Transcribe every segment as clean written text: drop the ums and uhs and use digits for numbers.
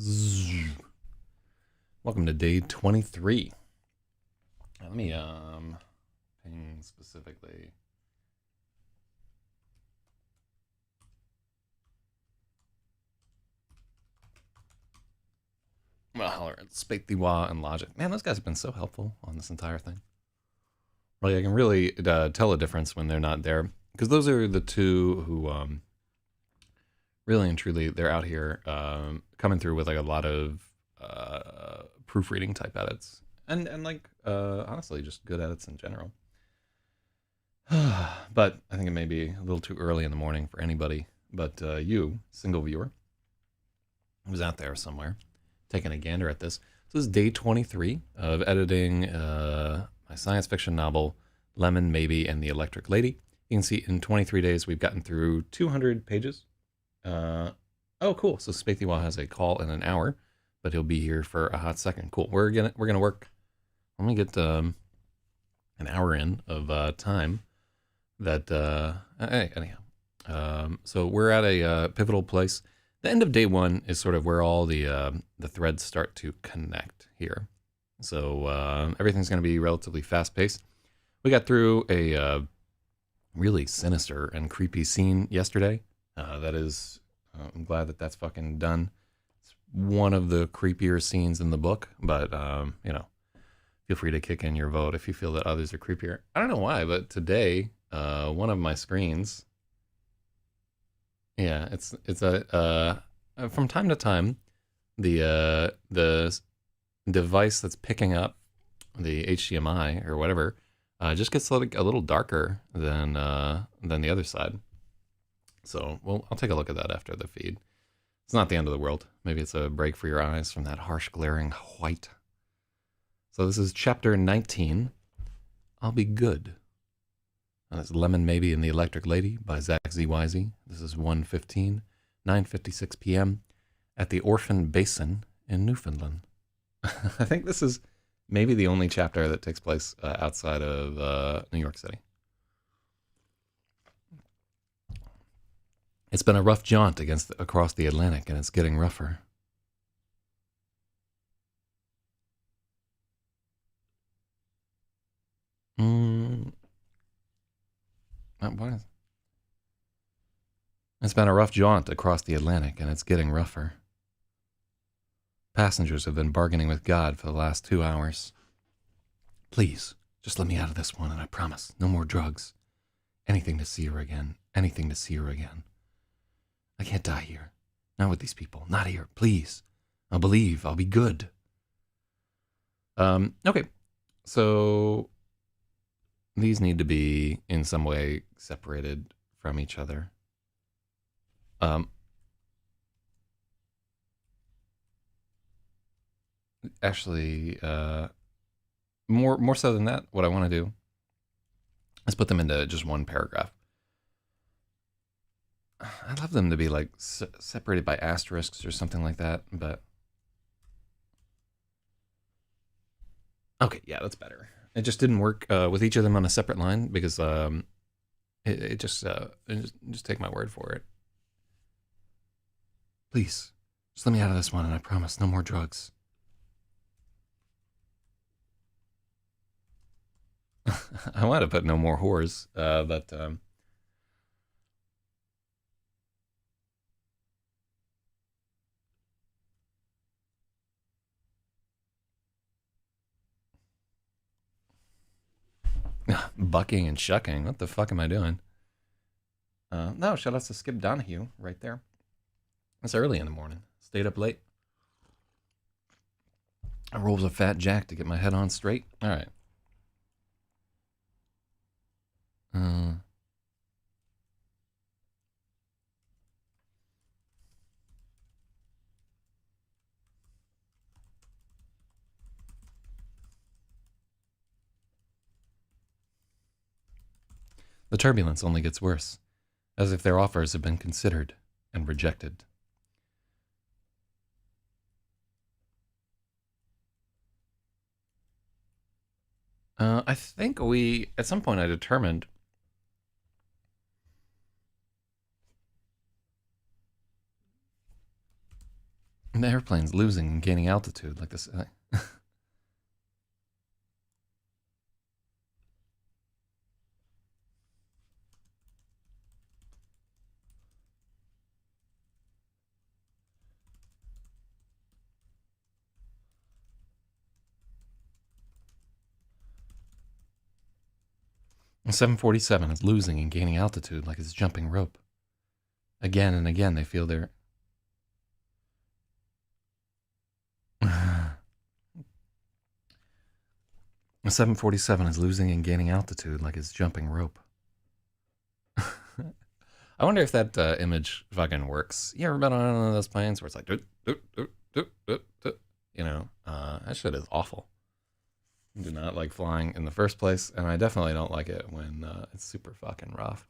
Zzz. Welcome to day 23. Let me ping specifically. Well, Spake the Wa and Logic. Man, those guys have been so helpful on this entire thing. Like, I can really tell a difference when they're not there, because those are the two who really and truly, they're out here coming through with like a lot of proofreading type edits, and like honestly, just good edits in general. But I think it may be a little too early in the morning for anybody but you, single viewer, who's out there somewhere taking a gander at this. So this is day 23 of editing my science fiction novel, Lemon, Maybe, and the Electric Lady. You can see in 23 days, we've gotten through 200 pages. Oh, cool. So Spathiwa has a call in an hour, but he'll be here for a hot second. Cool. We're gonna work. Let me get an hour in of time. That anyhow. So we're at a pivotal place. The end of day one is sort of where all the threads start to connect here. So everything's going to be relatively fast-paced. We got through a really sinister and creepy scene yesterday. That is, I'm glad that that's fucking done. It's one of the creepier scenes in the book, but you know, feel free to kick in your vote if you feel that others are creepier. I don't know why, but today, one of my screens. Yeah, it's a from time to time, the device that's picking up the HDMI or whatever just gets like a little darker than the other side. So, well, I'll take a look at that after the feed. It's not the end of the world. Maybe it's a break for your eyes from that harsh, glaring white. So this is chapter 19. I'll be good. That's Lemon, Maybe, and the Electric Lady by Zak Zyz. This is 1:15, 9:56 p.m. at the Orphan Basin in Newfoundland. I think this is maybe the only chapter that takes place outside of New York City. It's been a rough jaunt across the Atlantic, and it's getting rougher. What is it? It's been a rough jaunt across the Atlantic, and it's getting rougher. Passengers have been bargaining with God for the last 2 hours. Please, just let me out of this one, and I promise, no more drugs. Anything to see her again. Anything to see her again. I can't die here. Not with these people. Not here. Please. I'll believe. I'll be good. Okay. So these need to be in some way separated from each other. Actually, more so than that, what I want to do is put them into just one paragraph. I'd love them to be like separated by asterisks or something like that, but okay, yeah, that's better. It just didn't work with each of them on a separate line because it just take my word for it. Please, just let me out of this one, and I promise, no more drugs. I want to put no more whores, but bucking and shucking. What the fuck am I doing? No, shout out to Skip Donahue right there. It's early in the morning. Stayed up late. I rolls a fat jack to get my head on straight. All right. The turbulence only gets worse, as if their offers have been considered and rejected. I think at some point I determined The airplane's losing and gaining altitude like this. 747 is losing and gaining altitude like it's jumping rope. Again and again, they feel their. The 747 is losing and gaining altitude like it's jumping rope. I wonder if that image fucking works. You ever been on one of those planes where it's like, you know, that shit is awful. I do not like flying in the first place, and I definitely don't like it when it's super fucking rough.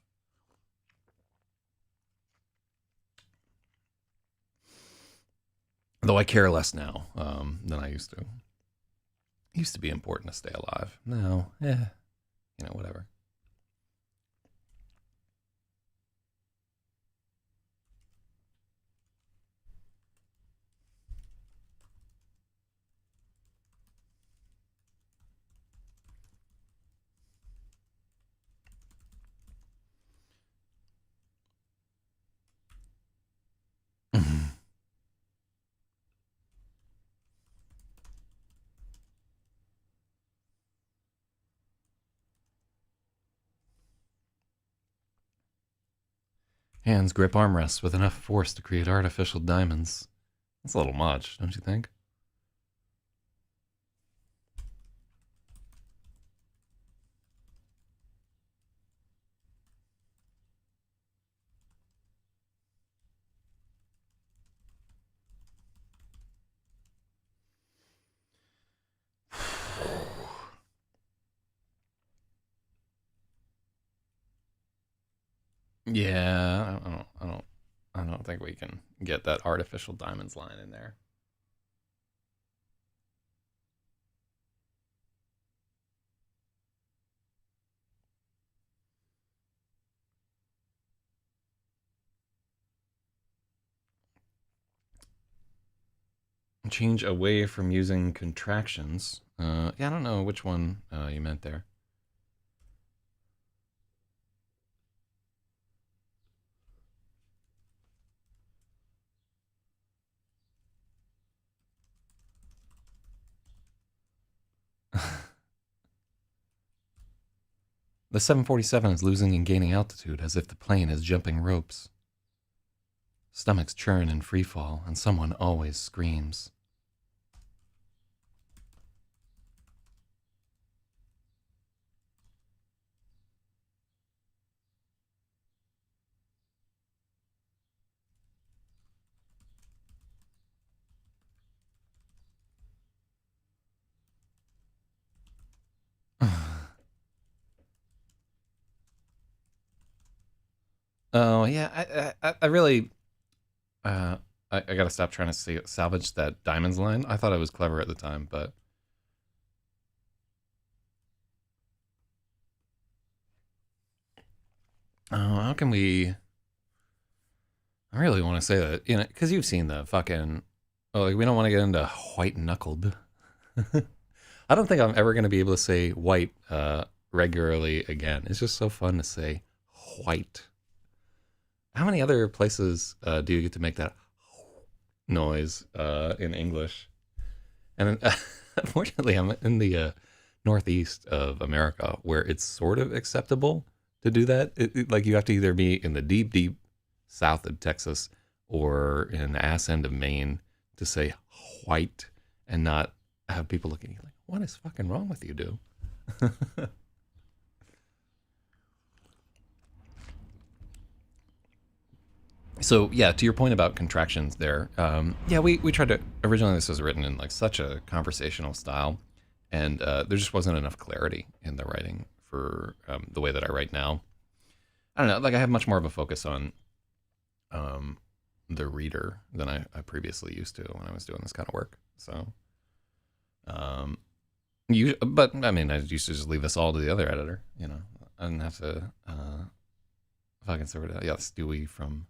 Though I care less now than I used to. It used to be important to stay alive. No, you know, whatever. Hands grip armrests with enough force to create artificial diamonds. That's a little much, don't you think? Yeah, I don't think we can get that artificial diamonds line in there. Change away from using contractions. Yeah, I don't know which one you meant there. The 747 is losing and gaining altitude as if the plane is jumping ropes. Stomachs churn in free fall, and someone always screams. Oh yeah, I really I gotta stop trying to salvage that diamonds line. I thought I was clever at the time, but oh, how can we? I really want to say that, you know, because you've seen the fucking. Oh, like, we don't want to get into white knuckled. I don't think I'm ever gonna be able to say white regularly again. It's just so fun to say white. How many other places do you get to make that noise in English? And unfortunately, I'm in the northeast of America where it's sort of acceptable to do that. Like, you have to either be in the deep, deep south of Texas or in the ass end of Maine to say white and not have people looking at you like, what is fucking wrong with you, dude? So yeah, to your point about contractions there, yeah, we tried to, originally this was written in like such a conversational style, and there just wasn't enough clarity in the writing for the way that I write now. I don't know, like I have much more of a focus on the reader than I previously used to when I was doing this kind of work. So, but I mean, I used to just leave this all to the other editor, you know. I didn't have to fucking sort it out. Yeah, Stewie from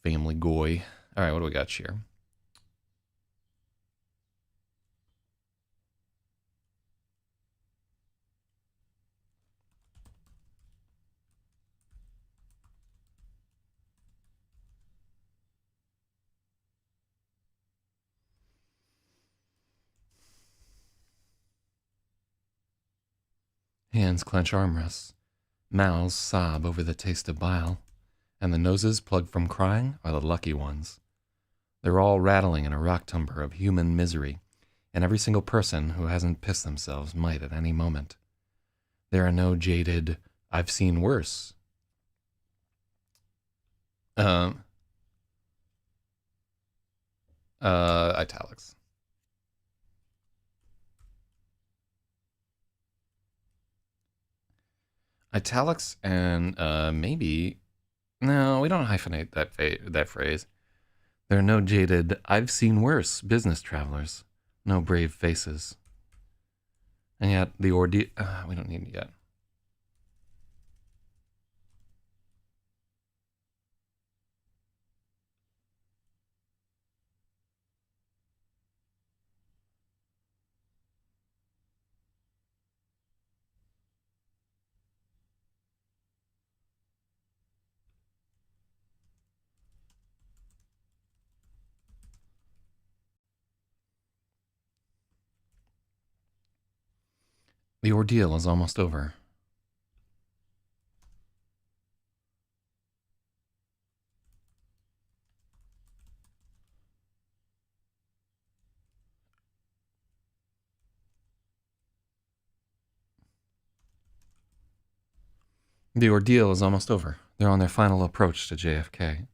Family Guy. All right, what do we got here? Hands clench armrests. Mouths sob over the taste of bile. And the noses plugged from crying are the lucky ones. They're all rattling in a rock tumber of human misery, and every single person who hasn't pissed themselves might at any moment. There are no jaded, I've seen worse. Italics. Italics and maybe... No, we don't hyphenate that phrase. There are no jaded, I've seen worse business travelers. No brave faces. And yet, the ordeal... we don't need it yet. The ordeal is almost over. The ordeal is almost over. They're on their final approach to JFK.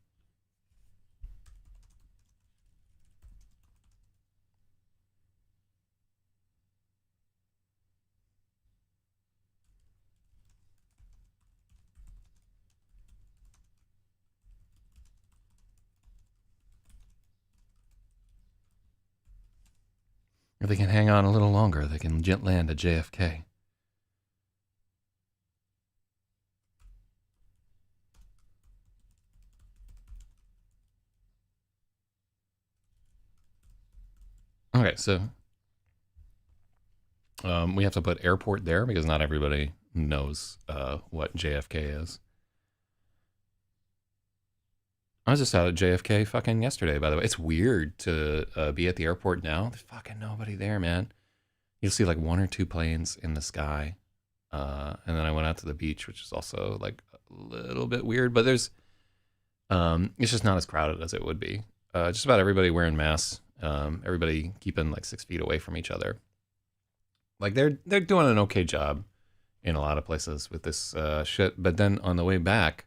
If they can hang on a little longer, they can land at JFK. Okay, so we have to put airport there because not everybody knows what JFK is. I was just out at JFK fucking yesterday, by the way. It's weird to be at the airport now. There's fucking nobody there, man. You'll see like one or two planes in the sky. And then I went out to the beach, which is also like a little bit weird, but there's, it's just not as crowded as it would be. Just about everybody wearing masks. Everybody keeping like 6 feet away from each other. Like they're doing an okay job in a lot of places with this shit. But then on the way back,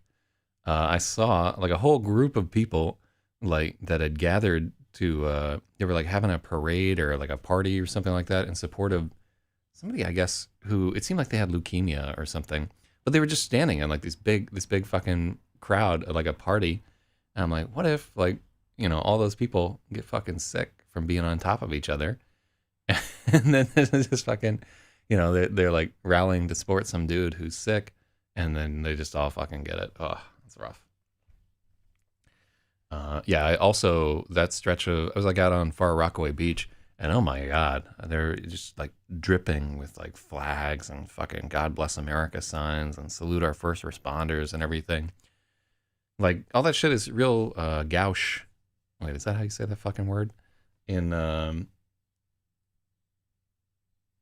I saw like a whole group of people like that had gathered to they were like having a parade or like a party or something like that in support of somebody, I guess, who it seemed like they had leukemia or something. But they were just standing in like this big fucking crowd at like a party. And I'm like, what if like, you know, all those people get fucking sick from being on top of each other? And then there's this fucking, you know, they're like rallying to support some dude who's sick, and then they just all fucking get it. Oh, it's rough. Yeah, I also, that stretch of, I was like out on Far Rockaway Beach, and oh my God, they're just like dripping with like flags and fucking God Bless America signs and salute our first responders and everything. Like all that shit is real gauche. Wait, is that how you say that fucking word? In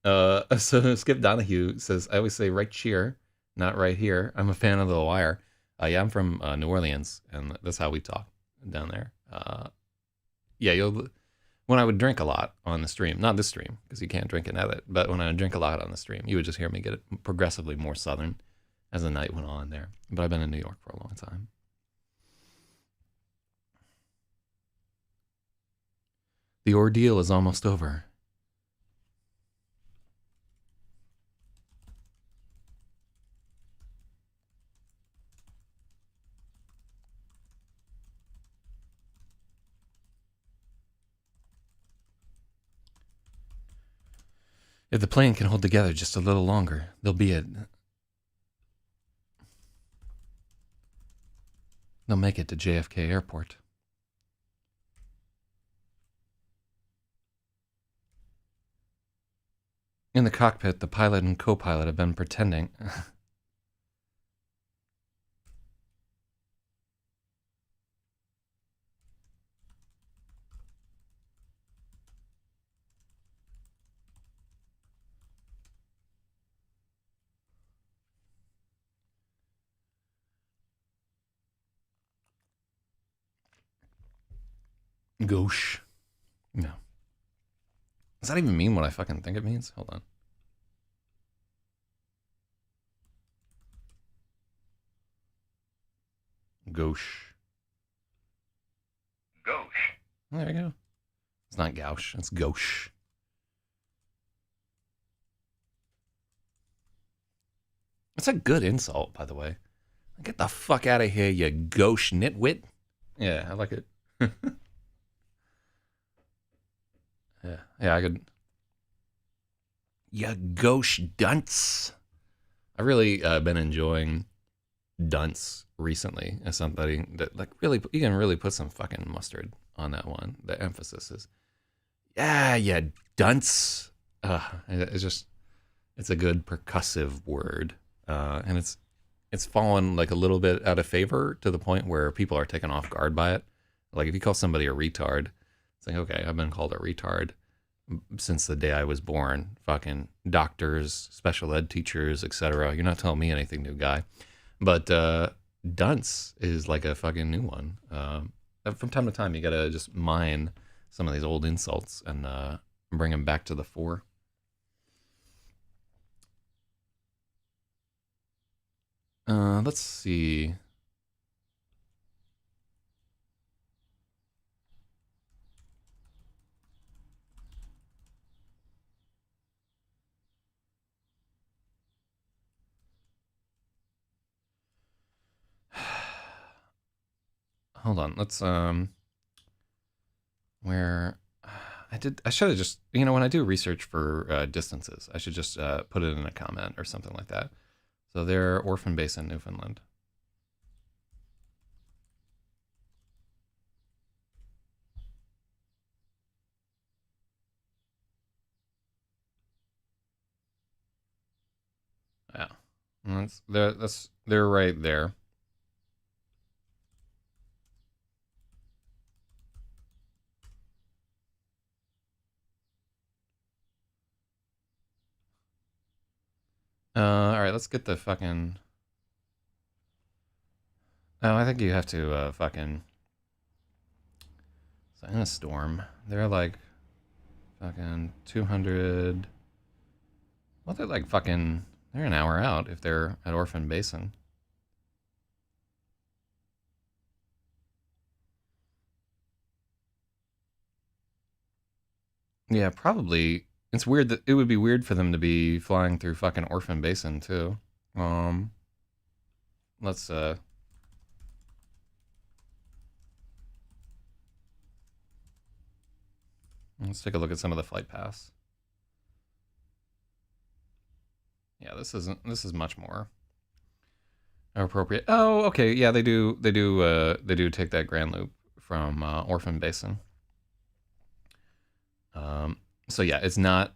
so Skip Donahue says, I always say right cheer, not right here. I'm a fan of The Wire. Yeah, I'm from New Orleans, and that's how we talk down there. Yeah, when I would drink a lot on the stream, not this stream, because you can't drink and edit, but when I would drink a lot on the stream, you would just hear me get progressively more southern as the night went on there. But I've been in New York for a long time. The ordeal is almost over. If the plane can hold together just a little longer, they'll make it to JFK Airport. In the cockpit, the pilot and co-pilot have been pretending. Gauche. No. Does that even mean what I fucking think it means? Hold on. Gauche. Gauche. There you go. It's not gauche. It's gauche. It's a good insult, by the way. Get the fuck out of here, you gauche nitwit. Yeah, I like it. yeah, I could. You gauche dunce. I really been enjoying dunce recently as somebody that like really you can really put some fucking mustard on that one. The emphasis is, yeah, yeah, dunce. It's just it's a good percussive word, and it's fallen like a little bit out of favor to the point where people are taken off guard by it. Like if you call somebody a retard, it's like okay, I've been called a retard since the day I was born. Fucking doctors, special ed teachers, etc. You're not telling me anything, new guy. But dunce is like a fucking new one. From time to time, you gotta just mine some of these old insults and bring them back to the fore. Let's see. Hold on. Let's where I should have just when I do research for distances, I should just put it in a comment or something like that. So they're orphan base in Newfoundland. Yeah, they're right there. All right, let's get the fucking. Oh, I think you have to fucking. So in a storm, they're like fucking 200. Well, they're like fucking. They're an hour out if they're at Orphan Basin. Yeah, probably. It's weird that it would be weird for them to be flying through fucking Orphan Basin too. Um, let's let's take a look at some of the flight paths. Yeah, this is much more appropriate. Oh, okay. Yeah, they do take that Grand Loop from Orphan Basin. So yeah, it's not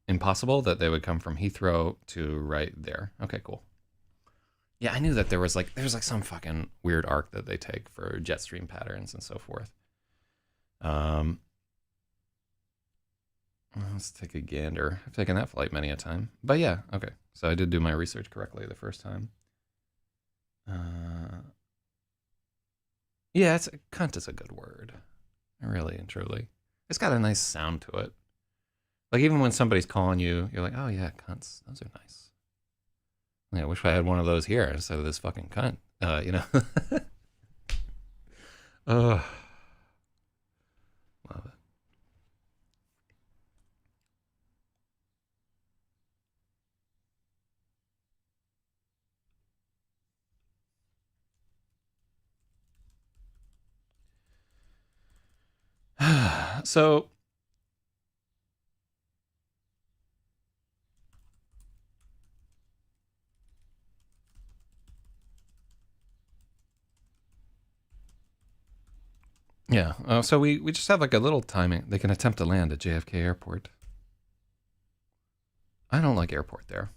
impossible that they would come from Heathrow to right there. Okay, cool. Yeah, I knew that there's like some fucking weird arc that they take for jet stream patterns and so forth. Um, let's take a gander. I've taken that flight many a time, but yeah, okay. So I did do my research correctly the first time. Yeah, it's cunt is a good word, really and truly. It's got a nice sound to it. Like even when somebody's calling you, you're like, oh yeah, cunts. Those are nice. Yeah, I wish I had one of those here instead of this fucking cunt. Oh, love it. So yeah, so we just have like a little timing. They can attempt to land at JFK Airport. I don't like airport there.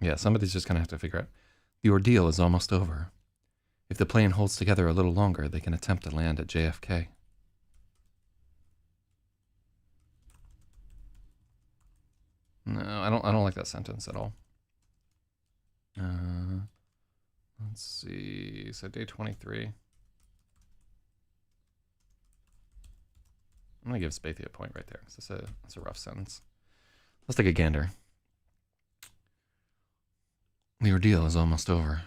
Yeah, somebody's just gonna have to figure out. The ordeal is almost over. If the plane holds together a little longer, they can attempt to land at JFK. No, I don't. I don't like that sentence at all. Let's see. So day 23. I'm gonna give Spathia a point right there. That's a rough sentence. Let's take a gander. The ordeal is almost over.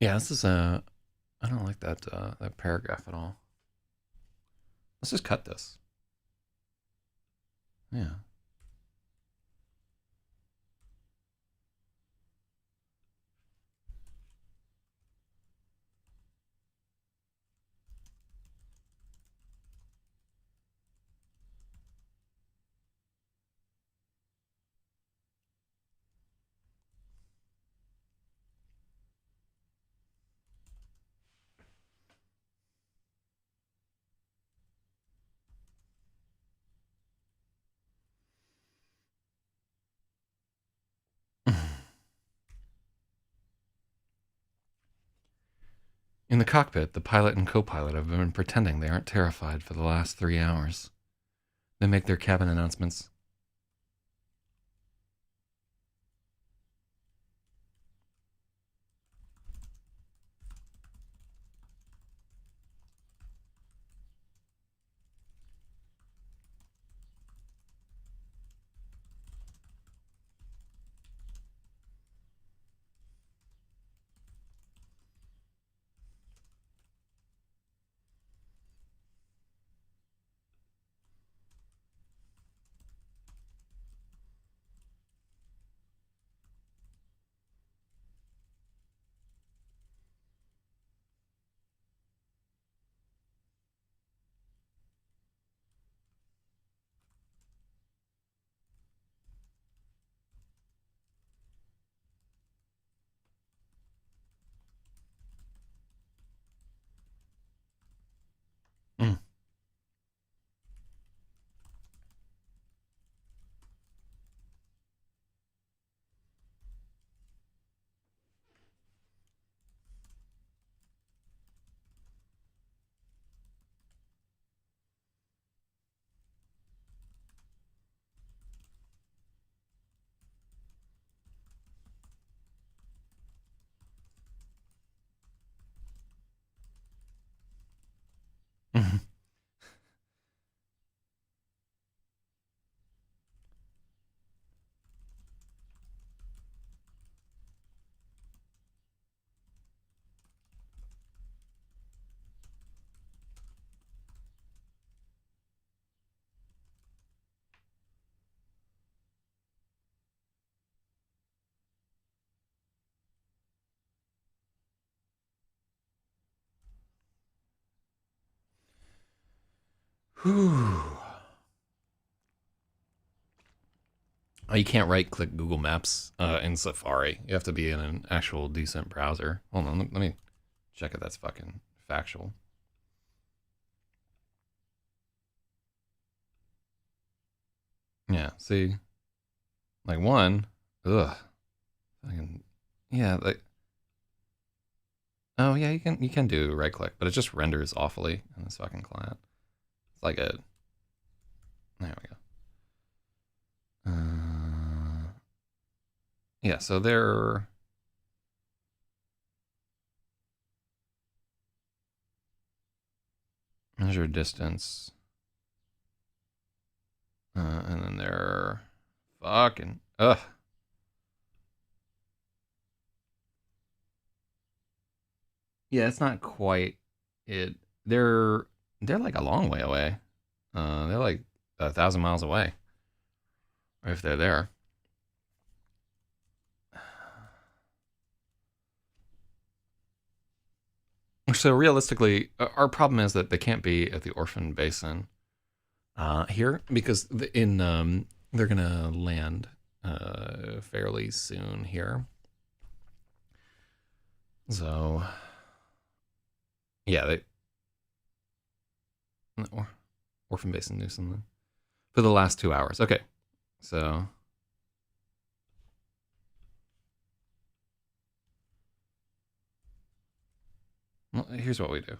Yeah, this is a. I don't like that paragraph at all. Let's just cut this. Yeah. In the cockpit, the pilot and co-pilot have been pretending they aren't terrified for the last 3 hours. They make their cabin announcements. Mm. Mm. Whew. Oh, you can't right-click Google Maps in Safari. You have to be in an actual decent browser. Hold on, let me check if that's fucking factual. Yeah, see, like one, ugh, fucking, yeah, like, oh yeah, you can do right-click, but it just renders awfully in this fucking client. It's like a, there we go. Yeah, so they're measure distance, and then they're fucking ugh. Yeah, it's not quite it. They're they're like a long way away. They're like 1,000 miles away. Or if they're there. So realistically, our problem is that they can't be at the orphan basin here because they're gonna land fairly soon here. So yeah, orphan basin do something for the last 2 hours. Okay, so. Well, here's what we do.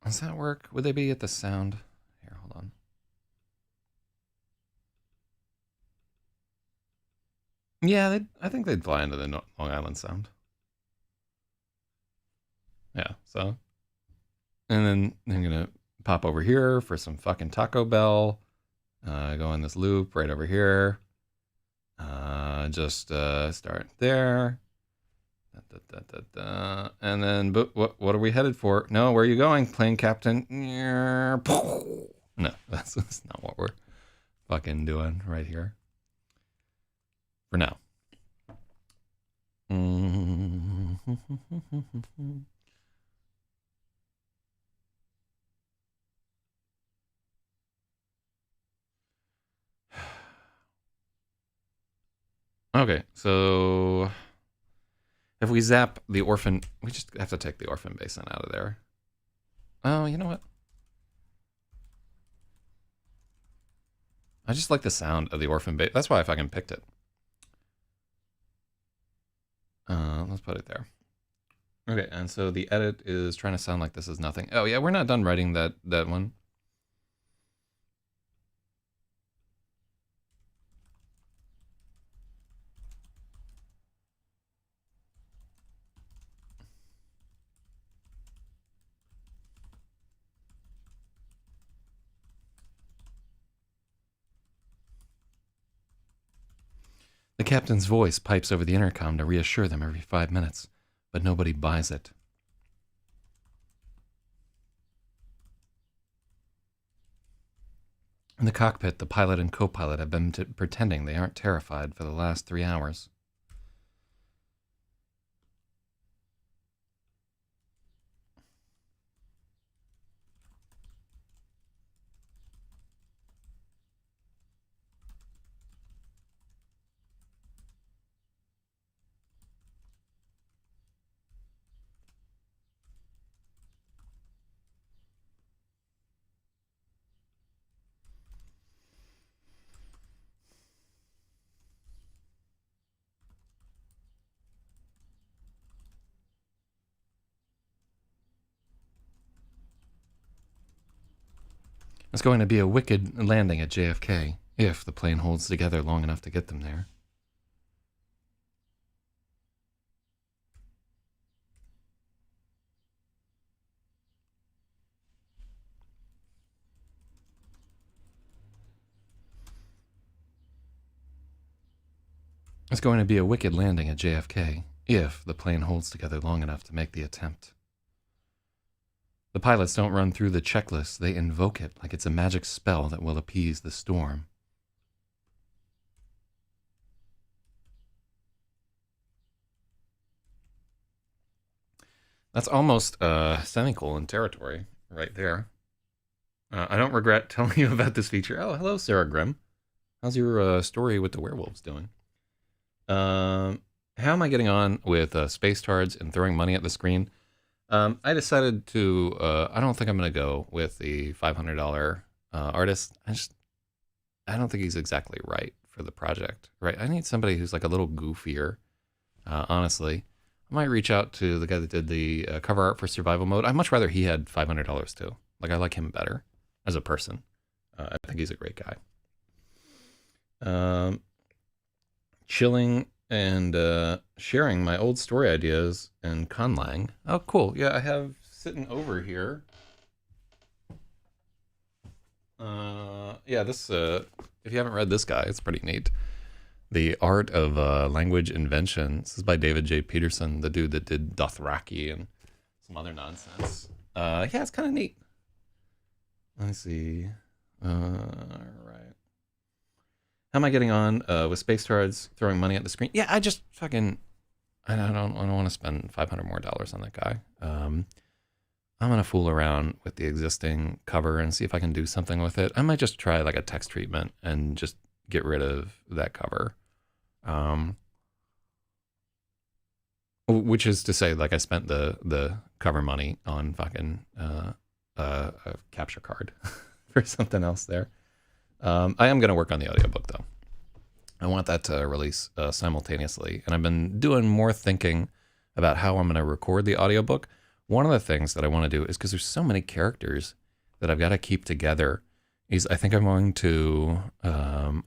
Does that work? Would they be at the sound? Here, hold on. Yeah, I think they'd fly into the Long Island Sound. Yeah, so. And then I'm going to pop over here for some fucking Taco Bell. Go in this loop right over here. Just start there. And then, but what are we headed for? No, where are you going, plane captain? No, that's not what we're fucking doing right here. For now. Okay, so if we zap the orphan, we just have to take the orphan basin out of there. Oh, you know what? I just like the sound of the orphan basin. That's why I fucking picked it. Let's put it there. Okay, and so the edit is trying to sound like this is nothing. Oh yeah, we're not done writing that one. The captain's voice pipes over the intercom to reassure them every 5 minutes, but nobody buys it. In the cockpit, the pilot and co-pilot have been pretending they aren't terrified for the last 3 hours. It's going to be a wicked landing at JFK, if the plane holds together long enough to get them there. It's going to be a wicked landing at JFK, if the plane holds together long enough to make the attempt. The pilots don't run through the checklist, they invoke it like it's a magic spell that will appease the storm. That's almost semicolon territory right there. I don't regret telling you about this feature. Oh, hello, Sarah Grimm. How's your story with the werewolves doing? How am I getting on with space tards and throwing money at the screen? I decided to, I don't think I'm going to go with the $500 artist. I don't think he's exactly right for the project, right? I need somebody who's like a little goofier, honestly. I might reach out to the guy that did the cover art for Survival Mode. I'd much rather he had $500 too. Like, I like him better as a person. I think he's a great guy. Chilling and sharing my old story ideas and conlang. Oh, cool. Yeah, I have sitting over here. Yeah, this, if you haven't read this guy, it's pretty neat. The Art of Language Invention. This is by David J. Peterson, the dude that did Dothraki and some other nonsense. Yeah, it's kind of neat. Let me see. All right. How am I getting on with Space Cards throwing money at the screen? Yeah, I just fucking I don't want to spend $500 more on that guy. I'm gonna fool around with the existing cover and see if I can do something with it. I might just try like a text treatment and just get rid of that cover. Which is to say, like, I spent the cover money on fucking a capture card for something else there. I am gonna work on the audiobook though. I want that to release simultaneously, and I've been doing more thinking about how I'm gonna record the audiobook. One of the things that I want to do is, because there's so many characters that I've got to keep together, is I think I'm going to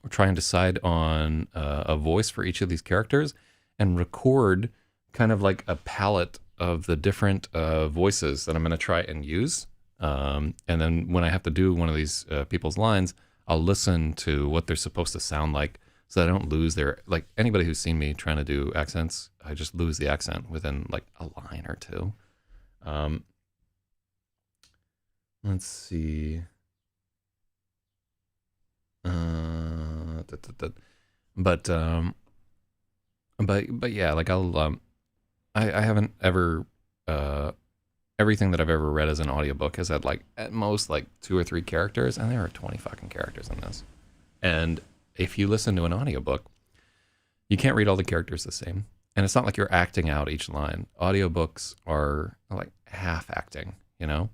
try and decide on a voice for each of these characters and record kind of like a palette of the different voices that I'm going to try and use. And then when I have to do one of these people's lines, I'll listen to what they're supposed to sound like so that I don't lose their, like anybody who's seen me trying to do accents, I just lose the accent within like a line or two. Let's see. But yeah, like I haven't ever everything that I've ever read as an audiobook has had like at most like 2 or 3 characters, and there are 20 fucking characters in this. And if you listen to an audiobook, you can't read all the characters the same. And it's not like you're acting out each line. Audiobooks are like half acting, you know?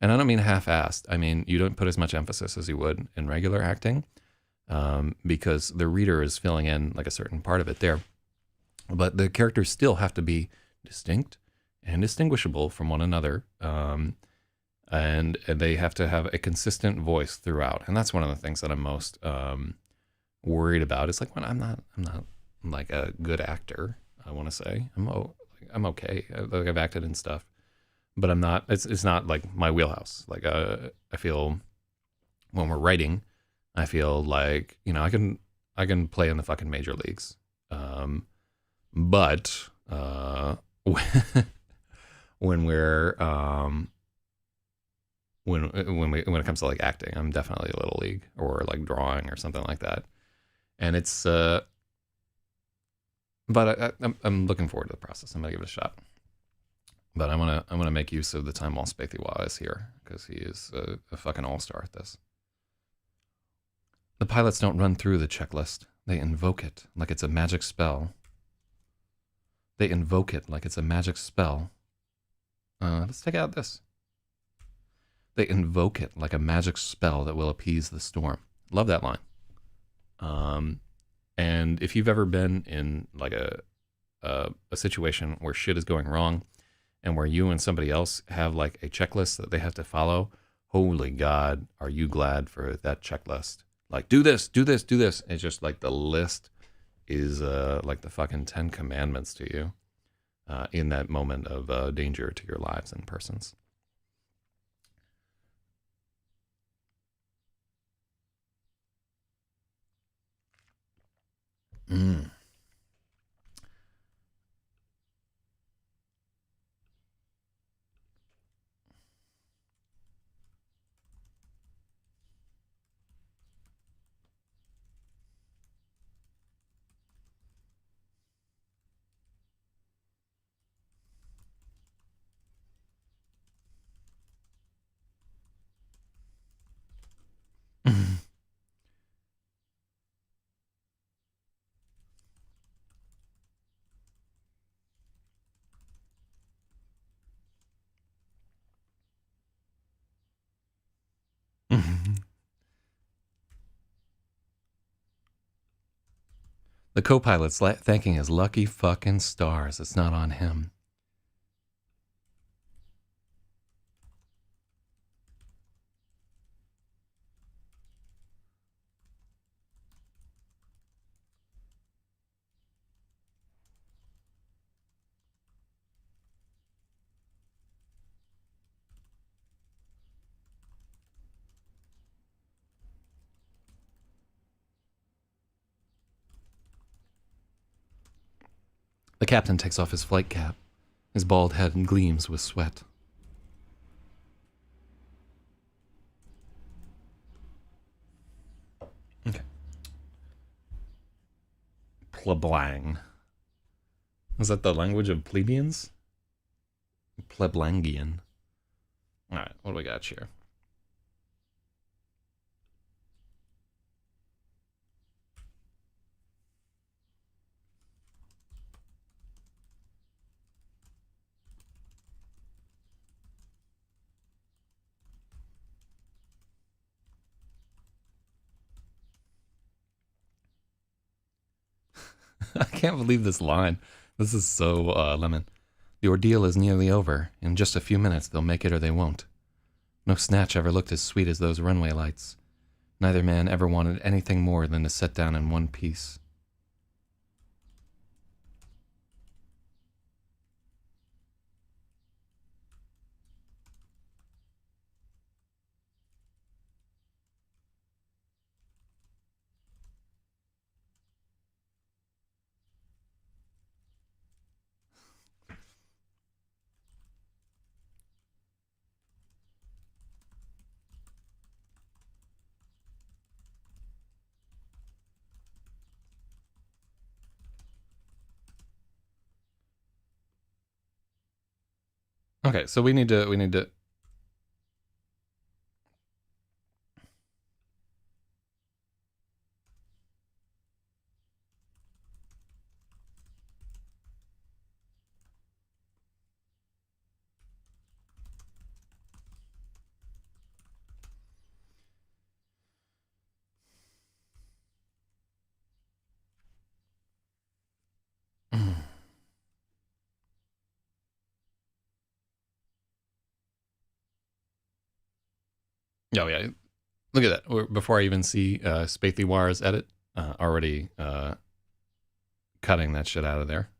And I don't mean half-assed. I mean, you don't put as much emphasis as you would in regular acting because the reader is filling in like a certain part of it there. But the characters still have to be distinct and distinguishable from one another. And they have to have a consistent voice throughout. And that's one of the things that I'm most worried about. It's like when I'm not like a good actor. I want to say I'm okay. Like I've acted in stuff, but I'm not. It's not like my wheelhouse. Like I feel when we're writing, I feel like I can play in the fucking major leagues. But when we're when it comes to like acting, I'm definitely a little league or like drawing or something like that. And it's but I'm looking forward to the process. I'm gonna give it a shot. But I'm gonna make use of the time while Spaethiwa is here because he is a fucking all-star at this. The pilots don't run through the checklist. They invoke it like it's a magic spell. They invoke it like it's a magic spell. Let's take out this. They invoke it like a magic spell that will appease the storm. Love that line. And if you've ever been in like a situation where shit is going wrong and where you and somebody else have like a checklist that they have to follow, holy God, are you glad for that checklist? Like, do this, do this, do this. It's just like the list is like the fucking 10 commandments to you in that moment of danger to your lives and persons. Mm. The co-pilot's thanking his lucky fucking stars it's not on him. The captain takes off his flight cap. His bald head gleams with sweat. Okay. Pleblang. Is that the language of plebeians? Pleblangian. Alright, what do we got here? I can't believe this line. This is so lemon. The ordeal is nearly over. In just a few minutes, they'll make it or they won't. No snatch ever looked as sweet as those runway lights. Neither man ever wanted anything more than to sit down in one piece. Okay, so we need to Oh yeah, look at that. Before I even see Spathy War's edit, already cutting that shit out of there.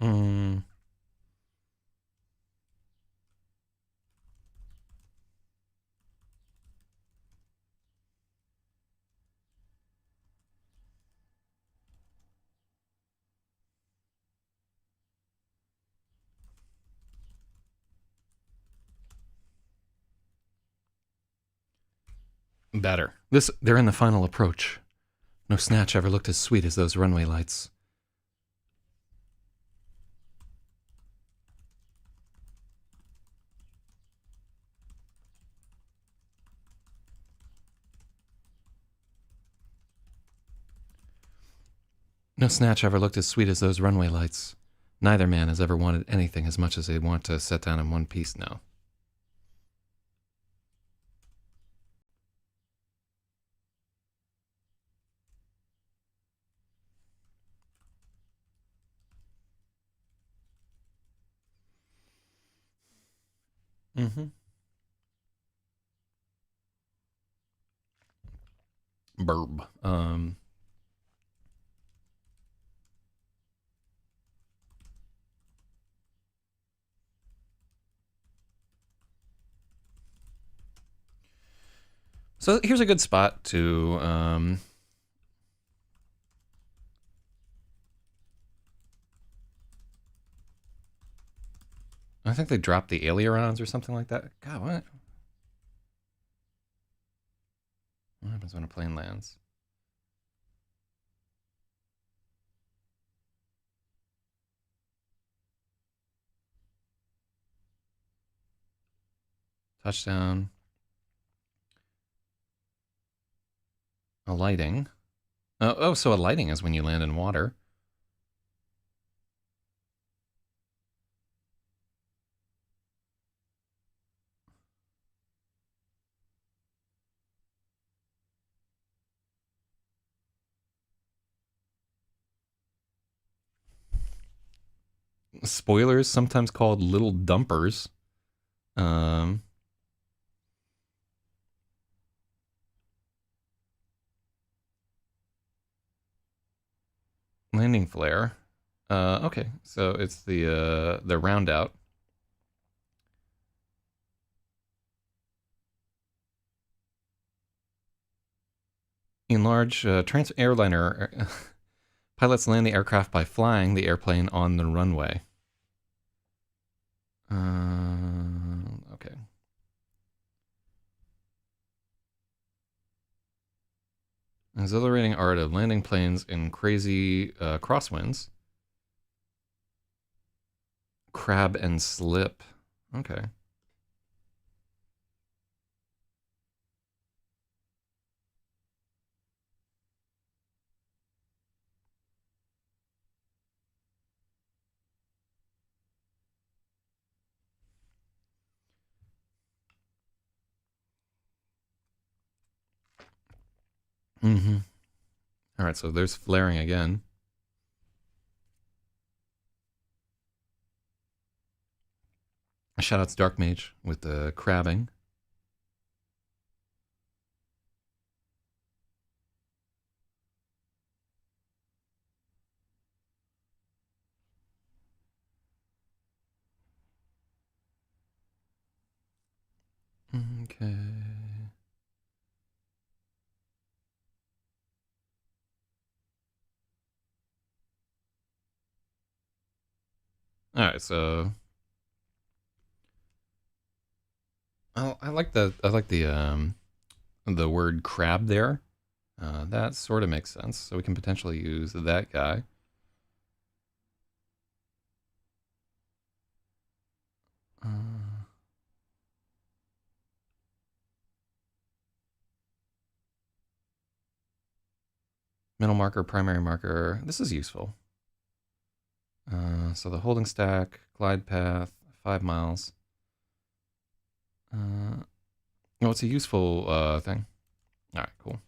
Mm, better. They're in the final approach. No snatch ever looked as sweet as those runway lights. No snatch ever looked as sweet as those runway lights. Neither man has ever wanted anything as much as they want to sit down in one piece now. Mm-hmm. Burb. So here's a good spot to I think they dropped the ailerons or something like that. God, what? What happens when a plane lands? Touchdown. Alighting. Oh, so alighting is when you land in water. Spoilers, sometimes called little dumpers. Um, Landing flare. Okay, so it's the round out. In large airliner, pilots land the aircraft by flying the airplane on the runway. Okay. Exhilarating art of landing planes in crazy crosswinds. Crab and slip. Okay. Mm-hmm. All right, so there's flaring again. Shout out to Dark Mage with the crabbing. Okay. All right, so I like the word crab there. That sort of makes sense. So we can potentially use that guy. Uh, Middle marker, primary marker. This is useful. So the holding stack, glide path, 5 miles. No, it's a useful thing. All right, cool.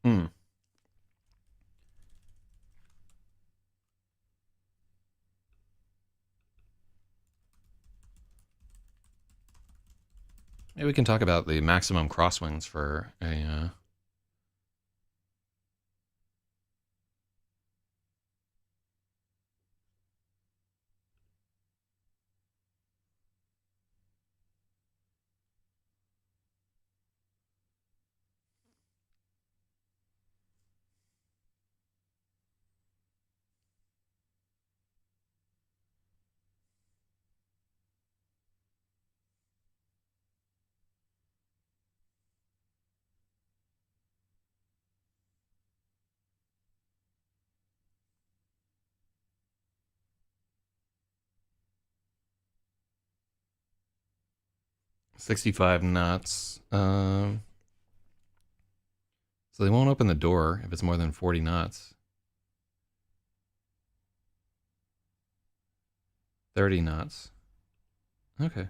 Hmm. Maybe we can talk about the maximum crosswinds for a. 65 knots. So they won't open the door if it's more than 40 knots. 30 knots. Okay.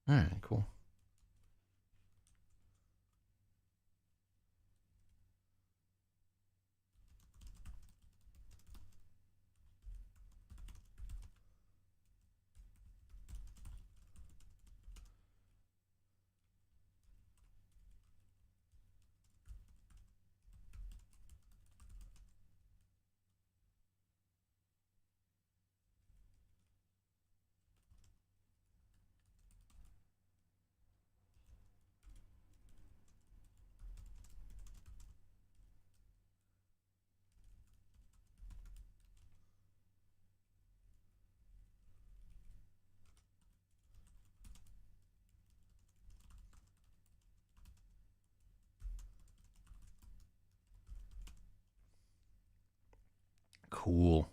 All right, cool. Cool.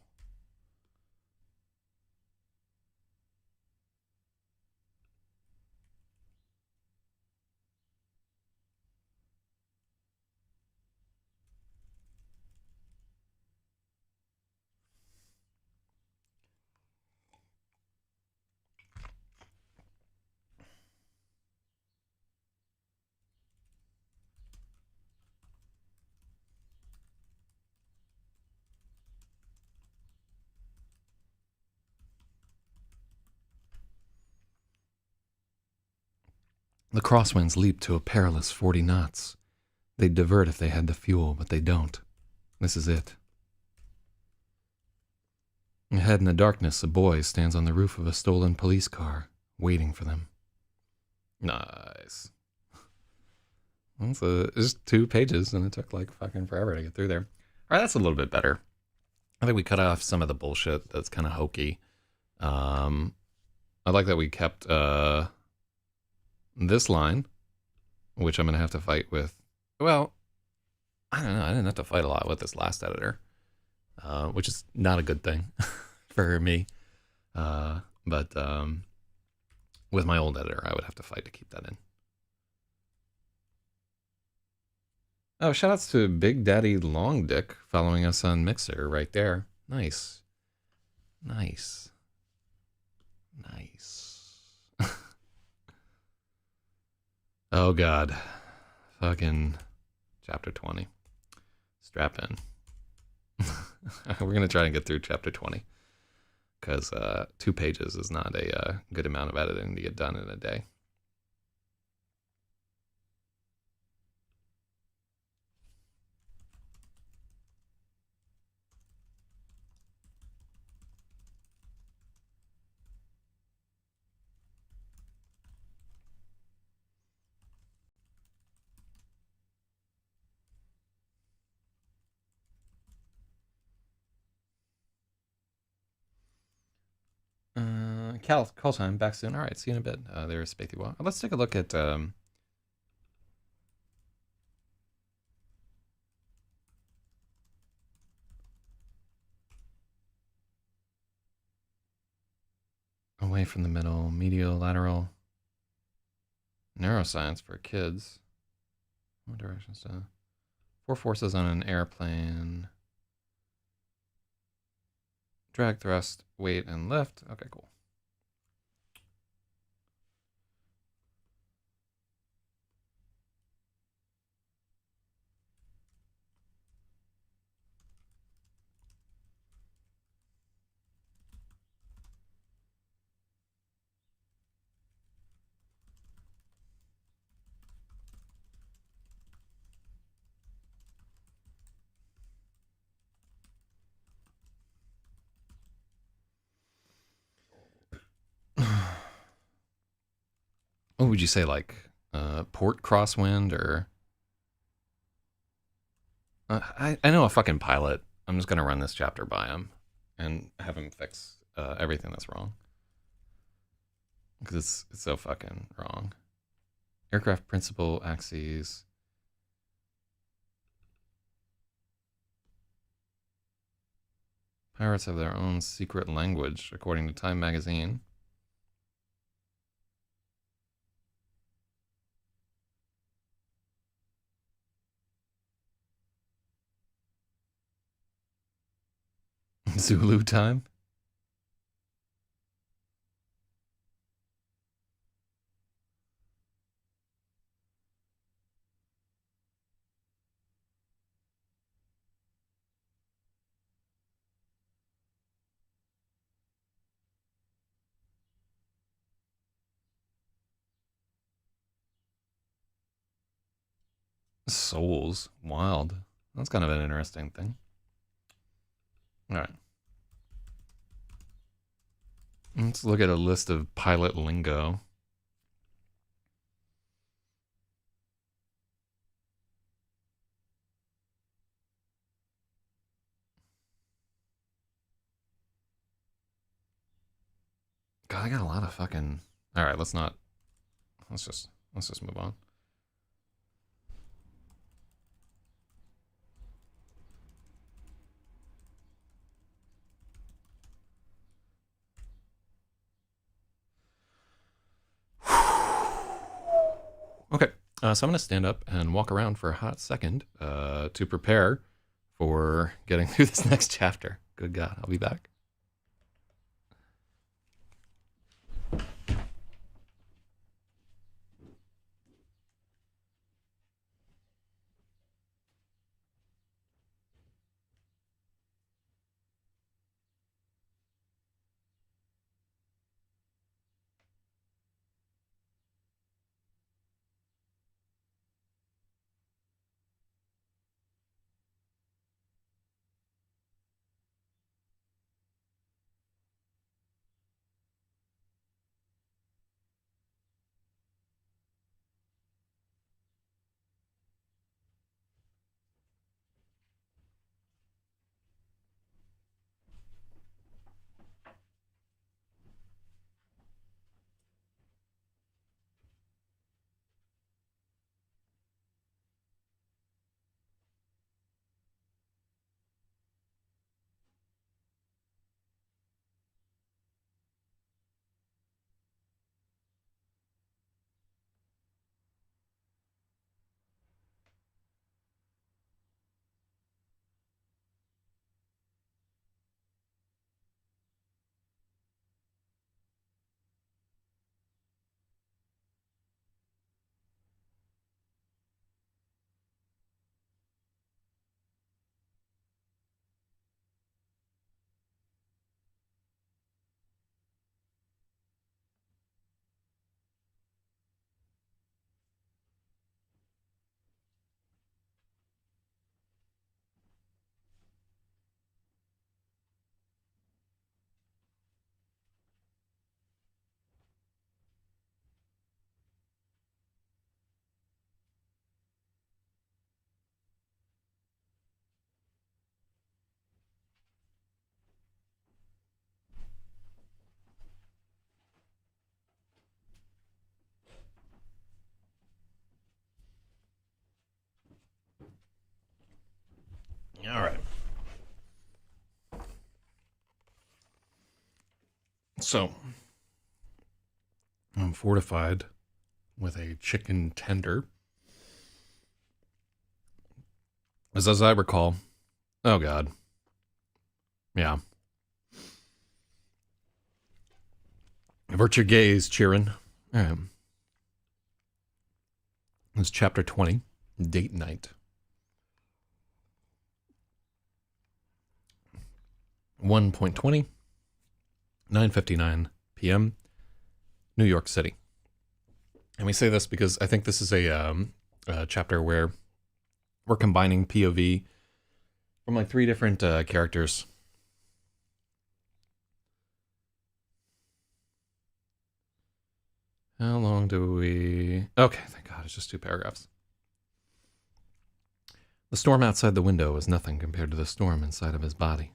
The crosswinds leap to a perilous 40 knots. They'd divert if they had the fuel, but they don't. This is it. Ahead in the darkness, a boy stands on the roof of a stolen police car, waiting for them. Nice. It's just 2 pages, and it took like fucking forever to get through there. All right, that's a little bit better. I think we cut off some of the bullshit that's kind of hokey. I like that we kept this line, which I'm going to have to fight with. Well, I don't know. I didn't have to fight a lot with this last editor, which is not a good thing for me. But with my old editor, I would have to fight to keep that in. Oh, shoutouts to Big Daddy Long Dick following us on Mixer right there. Nice. Nice. Nice. Oh, God. Fucking chapter 20. Strap in. We're going to try and get through chapter 20. Because 2 pages is not a good amount of editing to get done in a day. Call time, back soon. All right, see you in a bit. There's Spathy Wall. Let's take a look at away from the middle, medial, lateral, neuroscience for kids. What directions to 4 forces on an airplane. Drag, thrust, weight, and lift. Okay, cool. What would you say, like port crosswind or? I know a fucking pilot. I'm just gonna run this chapter by him and have him fix everything that's wrong because it's so fucking wrong. Aircraft principal axes. Pirates have their own secret language, according to Time magazine. Zulu time. Souls. Wild. That's kind of an interesting thing. All right. Let's look at a list of pilot lingo. God, I got a lot of fucking. All right, let's not. Let's just move on. Okay, so I'm gonna stand up and walk around for a hot second to prepare for getting through this next chapter. Good God, I'll be back. All right. So I'm fortified with a chicken tender. As I recall, oh God. Yeah. Avert your gaze, Chirin. It's chapter 20, Date Night. 1.20, 9:59 p.m., New York City. And we say this because I think this is a chapter where we're combining POV from like 3 different characters. How long do we... Okay, thank God, it's just 2 paragraphs. The storm outside the window was nothing compared to the storm inside of his body.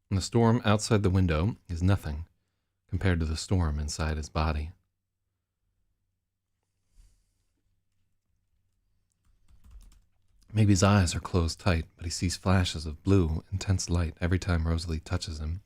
And the storm outside the window is nothing compared to the storm inside his body. Maybe his eyes are closed tight, but he sees flashes of blue, intense light every time Rosalie touches him.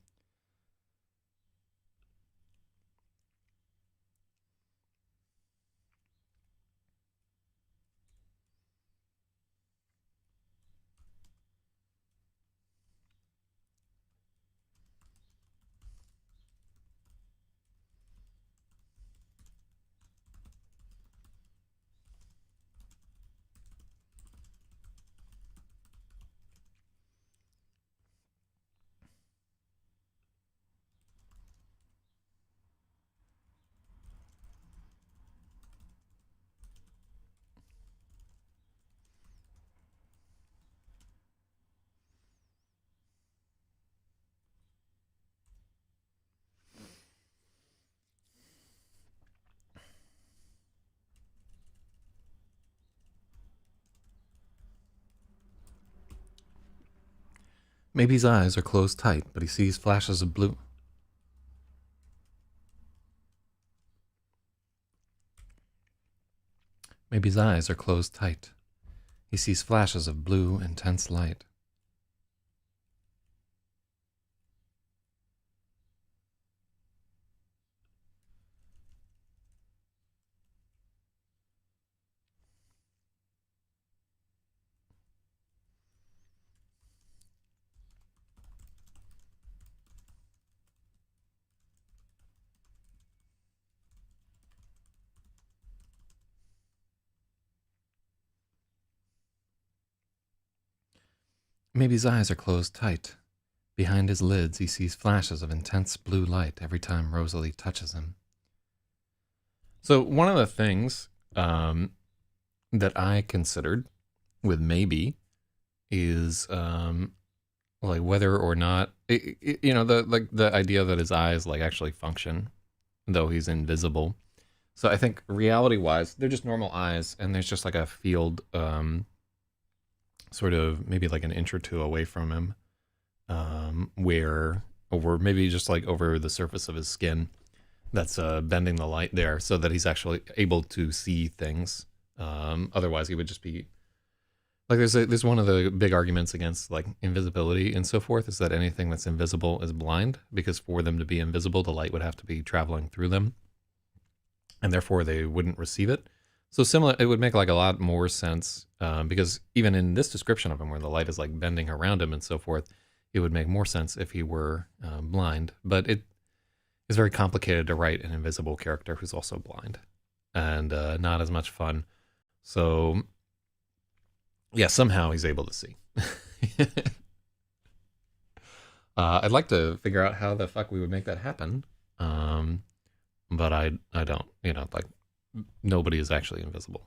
Maybe his eyes are closed tight, but he sees flashes of blue. Maybe his eyes are closed tight. He sees flashes of blue, intense light. Maybe his eyes are closed tight. Behind his lids, he sees flashes of intense blue light every time Rosalie touches him. So one of the things that I considered with maybe is like whether or not the idea that his eyes like actually function though he's invisible. So I think reality wise they're just normal eyes, and there's just like a field sort of maybe like an inch or two away from him, where over maybe just like over the surface of his skin that's bending the light there so that he's actually able to see things. Otherwise he would just be like there's one of the big arguments against like invisibility and so forth is that anything that's invisible is blind, because for them to be invisible the light would have to be traveling through them and therefore they wouldn't receive it. So similar, it would make like a lot more sense, because even in this description of him where the light is like bending around him and so forth, it would make more sense if he were blind. But it is very complicated to write an invisible character who's also blind, and not as much fun. So yeah, somehow he's able to see. I'd like to figure out how the fuck we would make that happen. But I don't, like nobody is actually invisible.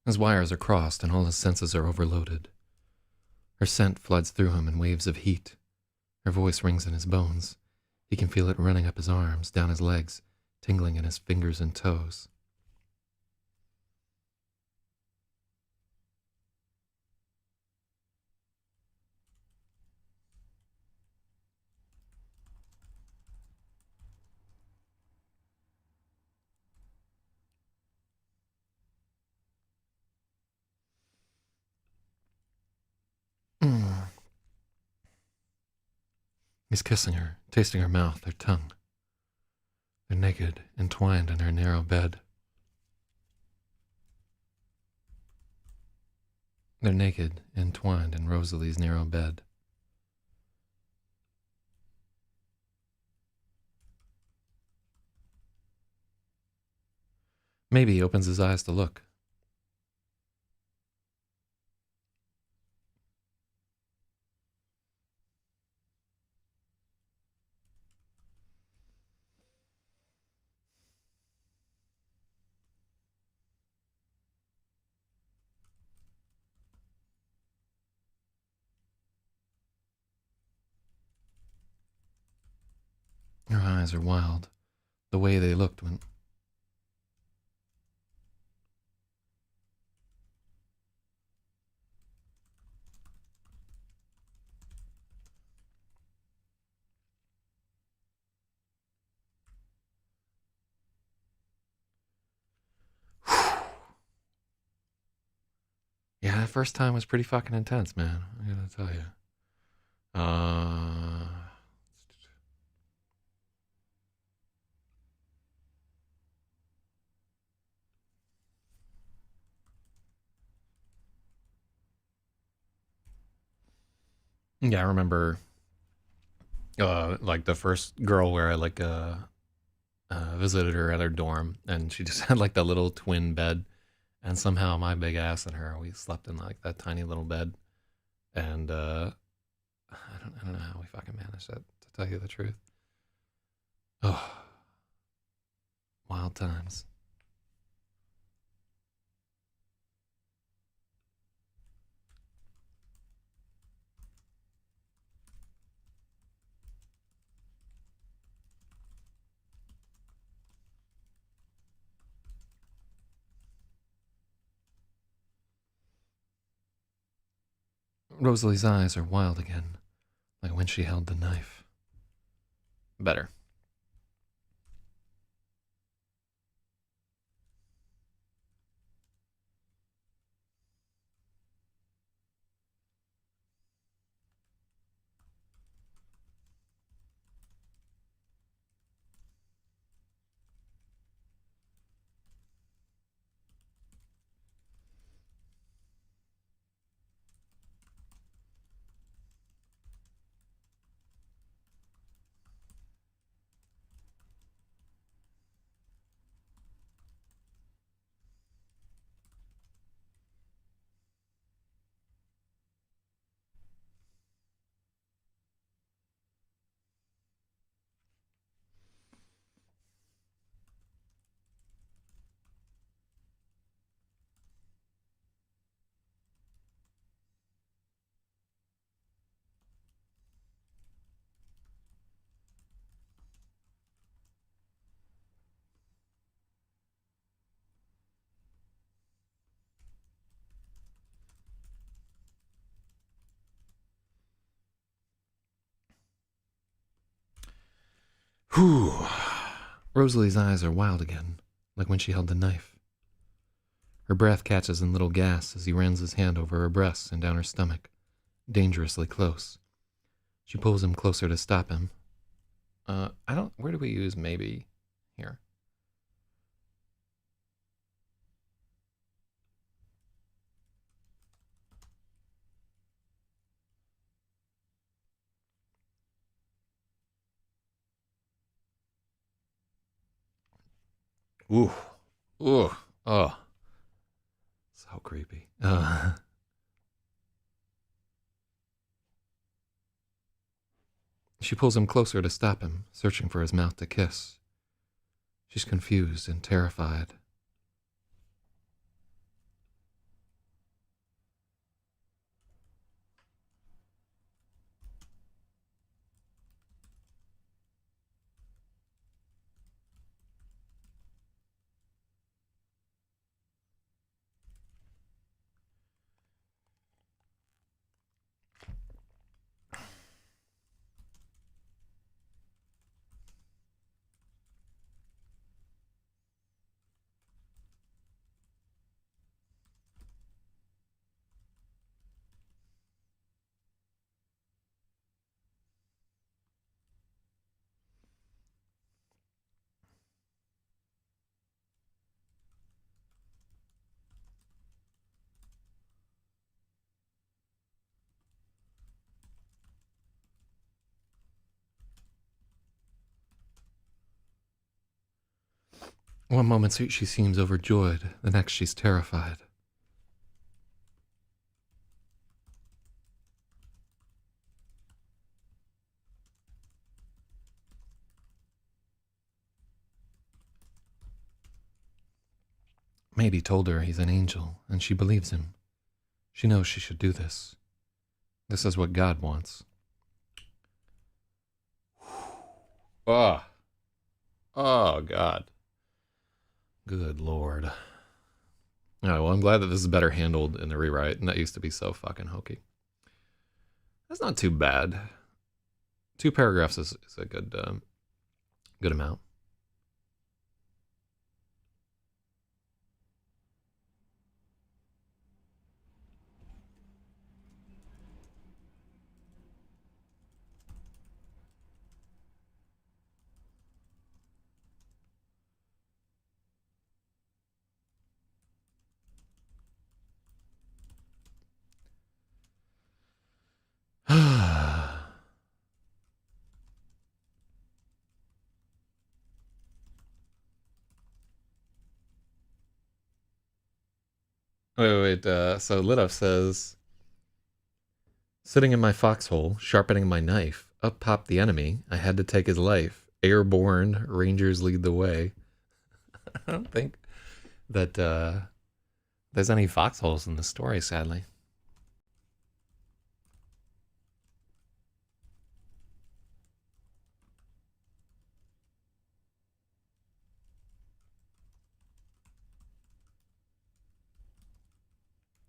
His wires are crossed and all his senses are overloaded. Her scent floods through him in waves of heat. Her voice rings in his bones. He can feel it running up his arms, down his legs, tingling in his fingers and toes. Mm. He's kissing her, tasting her mouth, her tongue. They're naked, entwined in her narrow bed. They're naked, entwined in Rosalie's narrow bed. Maybe he opens his eyes to look. eyes are wild. The way they looked when... Yeah, that first time was pretty fucking intense, man. I gotta tell you. Yeah, I remember like the first girl where I like visited her at her dorm, and she just had like the little twin bed, and somehow my big ass and her, we slept in like that tiny little bed, and I don't know how we fucking managed that, to tell you the truth. Oh, wild times. Rosalie's eyes are wild again, like when she held the knife. Better. Whew. Rosalie's eyes are wild again, like when she held the knife. Her breath catches in little gasps as he runs his hand over her breasts and down her stomach, dangerously close. She pulls him closer to stop him. Where do we use maybe? Here. Ooh. Ooh. Oh. So creepy. She pulls him closer to stop him, searching for his mouth to kiss. She's confused and terrified. One moment she seems overjoyed, the next she's terrified. Mady told her he's an angel, and she believes him. She knows she should do this. This is what God wants. Ah. Oh God. Good Lord. All right, well, I'm glad that this is better handled in the rewrite, and that used to be so fucking hokey. That's not too bad. 2 paragraphs is a good amount. Wait. So Lidov says, sitting in my foxhole, sharpening my knife, up popped the enemy. I had to take his life. Airborne, Rangers lead the way. I don't think that there's any foxholes in the story, sadly.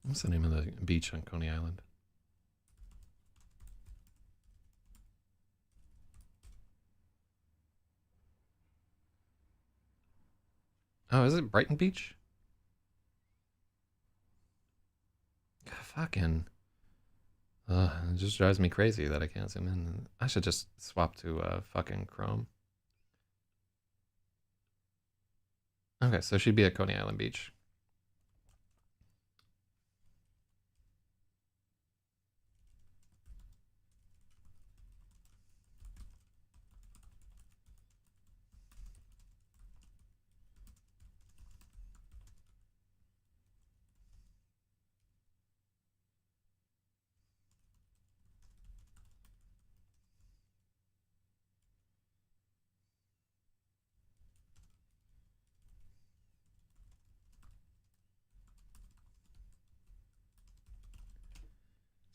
What's the name of the beach on Coney Island? Oh, is it Brighton Beach? God, fucking. It just drives me crazy that I can't zoom in. I should just swap to fucking Chrome. Okay, so she'd be at Coney Island Beach.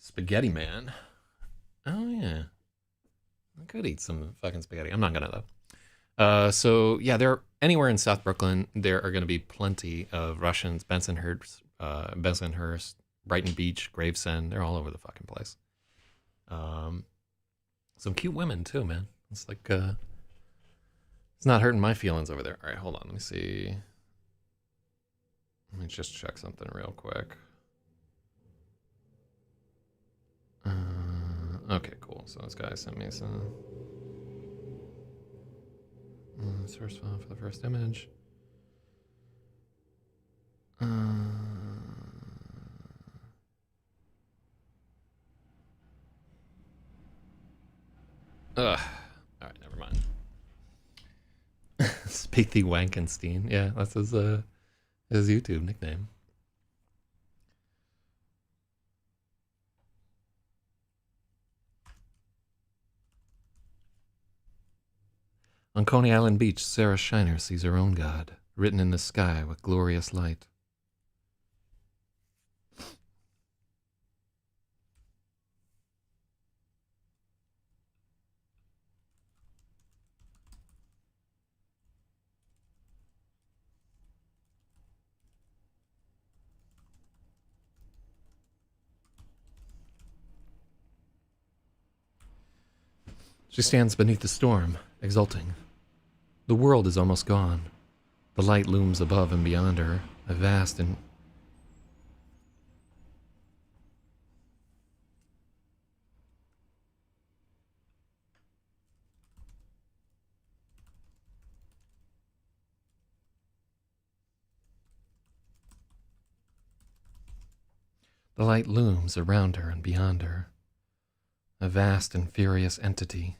Spaghetti Man. Oh yeah, I could eat some fucking spaghetti. I'm not gonna though. So yeah, there anywhere in South Brooklyn, there are going to be plenty of Russians. Bensonhurst, Brighton Beach, Gravesend. They're all over the fucking place. Um, some cute women too, man. It's like it's not hurting my feelings over there. All right, hold on. Let me see. Let me just check something real quick. Okay, cool. So this guy sent me some source file for the first image. Ugh. All right, never mind. Speak the Wankenstein. Yeah, that's his YouTube nickname. On Coney Island Beach, Sarah Shiner sees her own God, written in the sky with glorious light. She stands beneath the storm, exulting. The world is almost gone. The light looms above and beyond her, a vast and the light looms around her and beyond her, a vast and furious entity.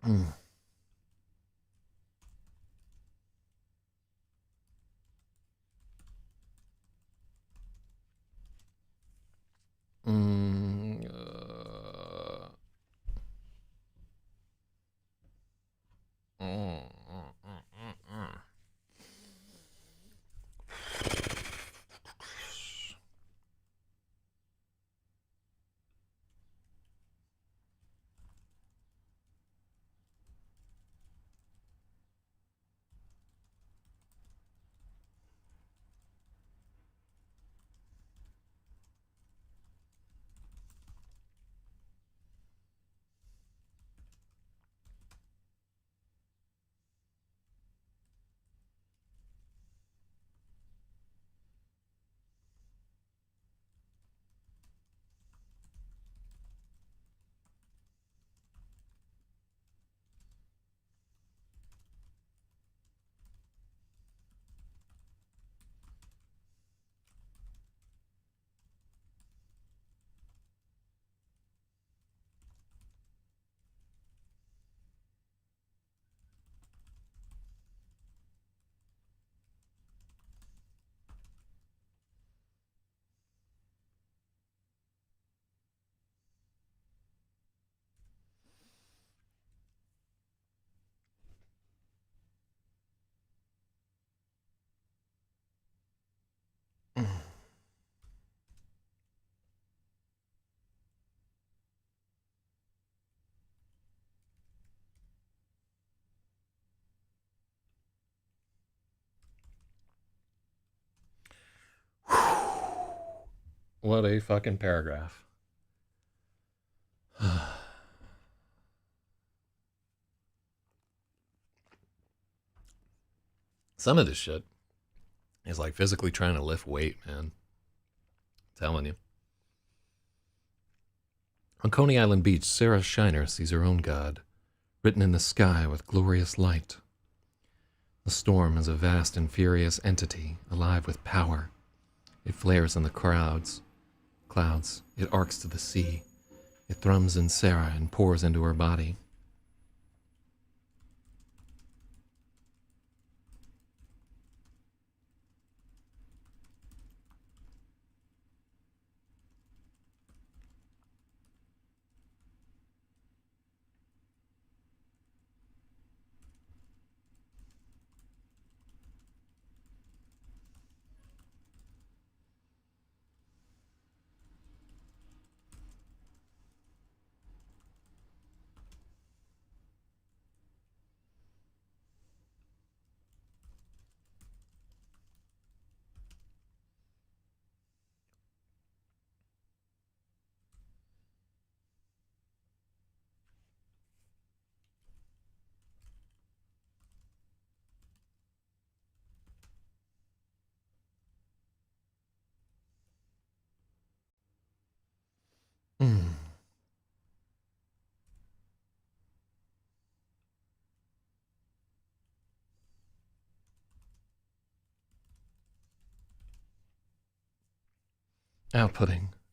Mm. Mm, mm, mm, mm, mm. What a fucking paragraph. Some of this shit is like physically trying to lift weight, man. I'm telling you. On Coney Island Beach, Sarah Shiner sees her own god, written in the sky with glorious light. The storm is a vast and furious entity, alive with power. It flares in the clouds. It arcs to the sea. It thrums in Sarah and pours into her body. Mm.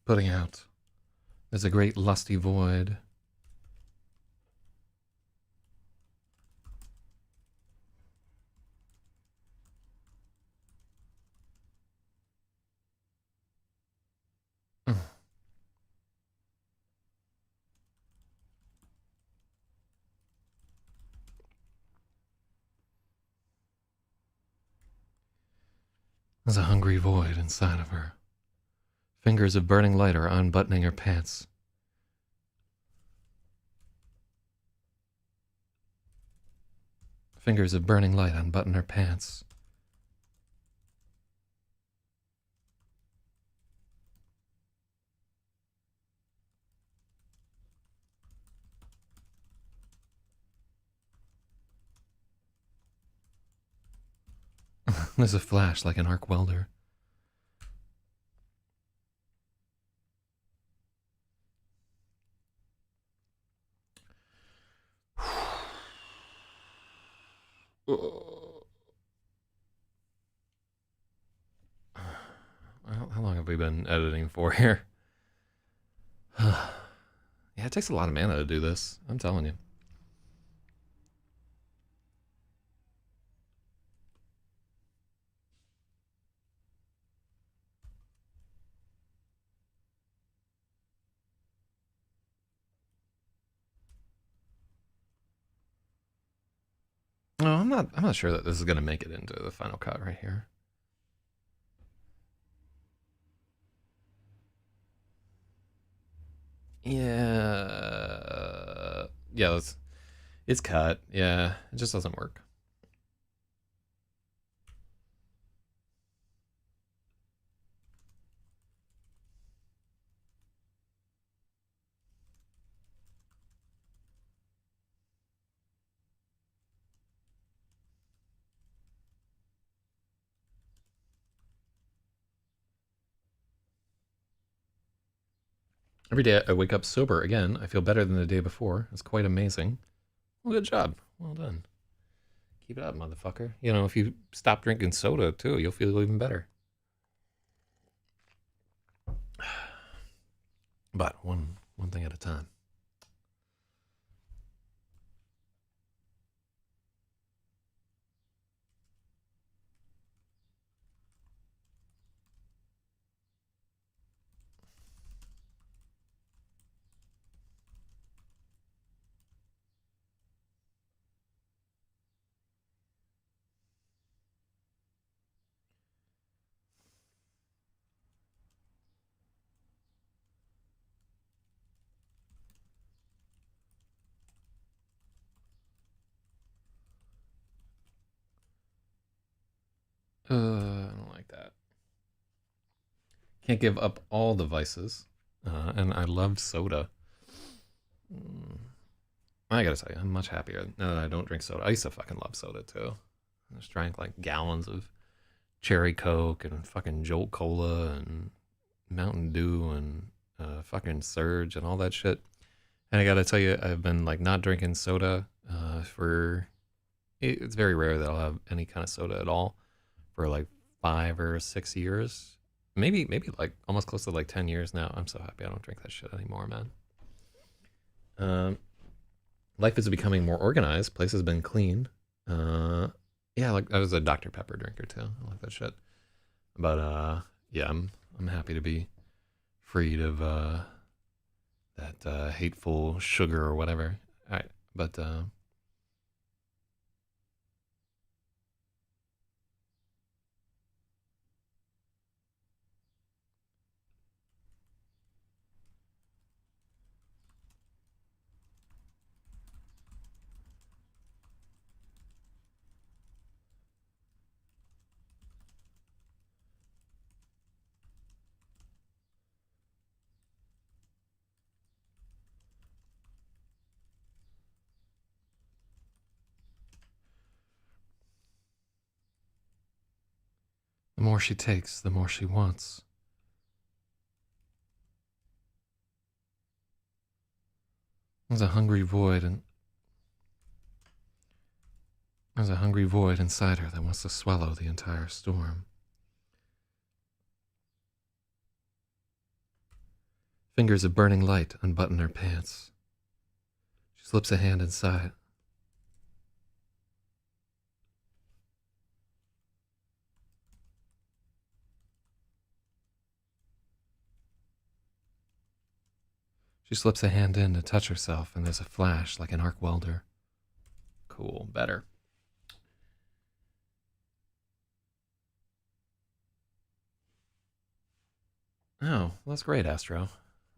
Putting out. There's a great lusty void. Mm. There's a hungry void inside of her. Fingers of burning light are unbuttoning her pants. Fingers of burning light unbutton her pants. There's a flash like an arc welder. How long have we been editing for here? Yeah, it takes a lot of mana to do this. I'm telling you. No, I'm not sure that this is gonna make it into the final cut right here. Yeah. Yeah, it's cut. Yeah, it just doesn't work. Every day I wake up sober again. I feel better than the day before. It's quite amazing. Well, good job. Well done. Keep it up, motherfucker. You know, if you stop drinking soda too, you'll feel even better. But one thing at a time. I don't like that. Can't give up all the vices. And I loved soda. Mm, I gotta tell you, I'm much happier now that I don't drink soda. I used to fucking love soda too. I just drank like gallons of cherry Coke and fucking Jolt Cola and Mountain Dew and fucking Surge and all that shit. And I gotta tell you, I've been like not drinking soda for. It's very rare that I'll have any kind of soda at all for like 5 or 6 years. Maybe like almost close to like 10 years now. I'm so happy I don't drink that shit anymore, man. Um, Life is becoming more organized. Place has been clean. Uh, yeah, like I was a Dr Pepper drinker too. I like that shit. But yeah, I'm happy to be freed of that hateful sugar or whatever. All right, but the more she takes, the more she wants. There's a hungry void, and there's a hungry void inside her that wants to swallow the entire storm. Fingers of burning light unbutton her pants. She slips a hand inside. She slips a hand in to touch herself, and there's a flash like an arc welder. Cool, better. Oh, that's great, Astro.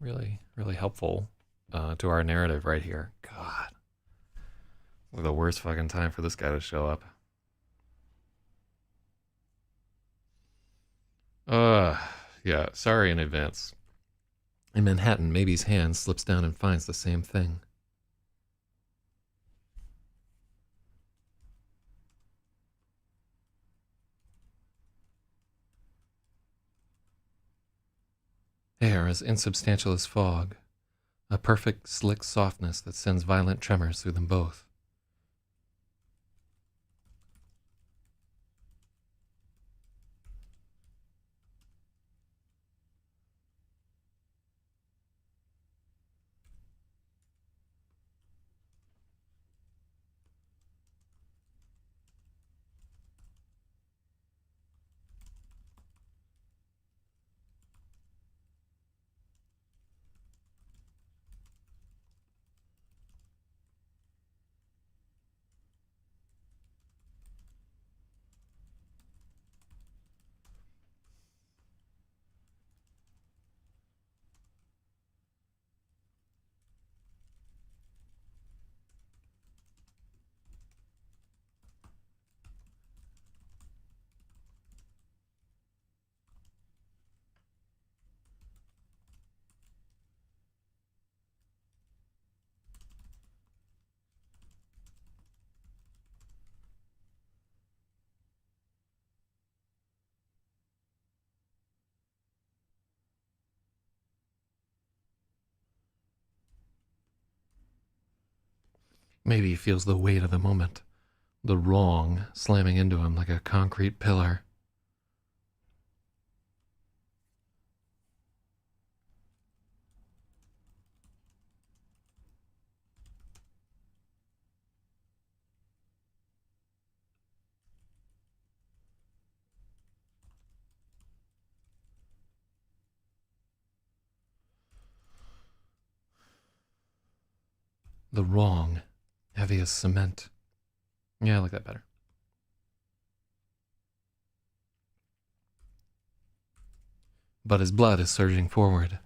Really, really helpful to our narrative right here. God, the worst fucking time for this guy to show up. Uh, yeah, sorry in advance. In Manhattan, Maybe's hand slips down and finds the same thing. Hair as insubstantial as fog, a perfect, slick softness that sends violent tremors through them both. Maybe he feels the weight of the moment, the wrong slamming into him like a concrete pillar. The wrong, heavy as cement. Yeah, I like that better. But his blood is surging forward.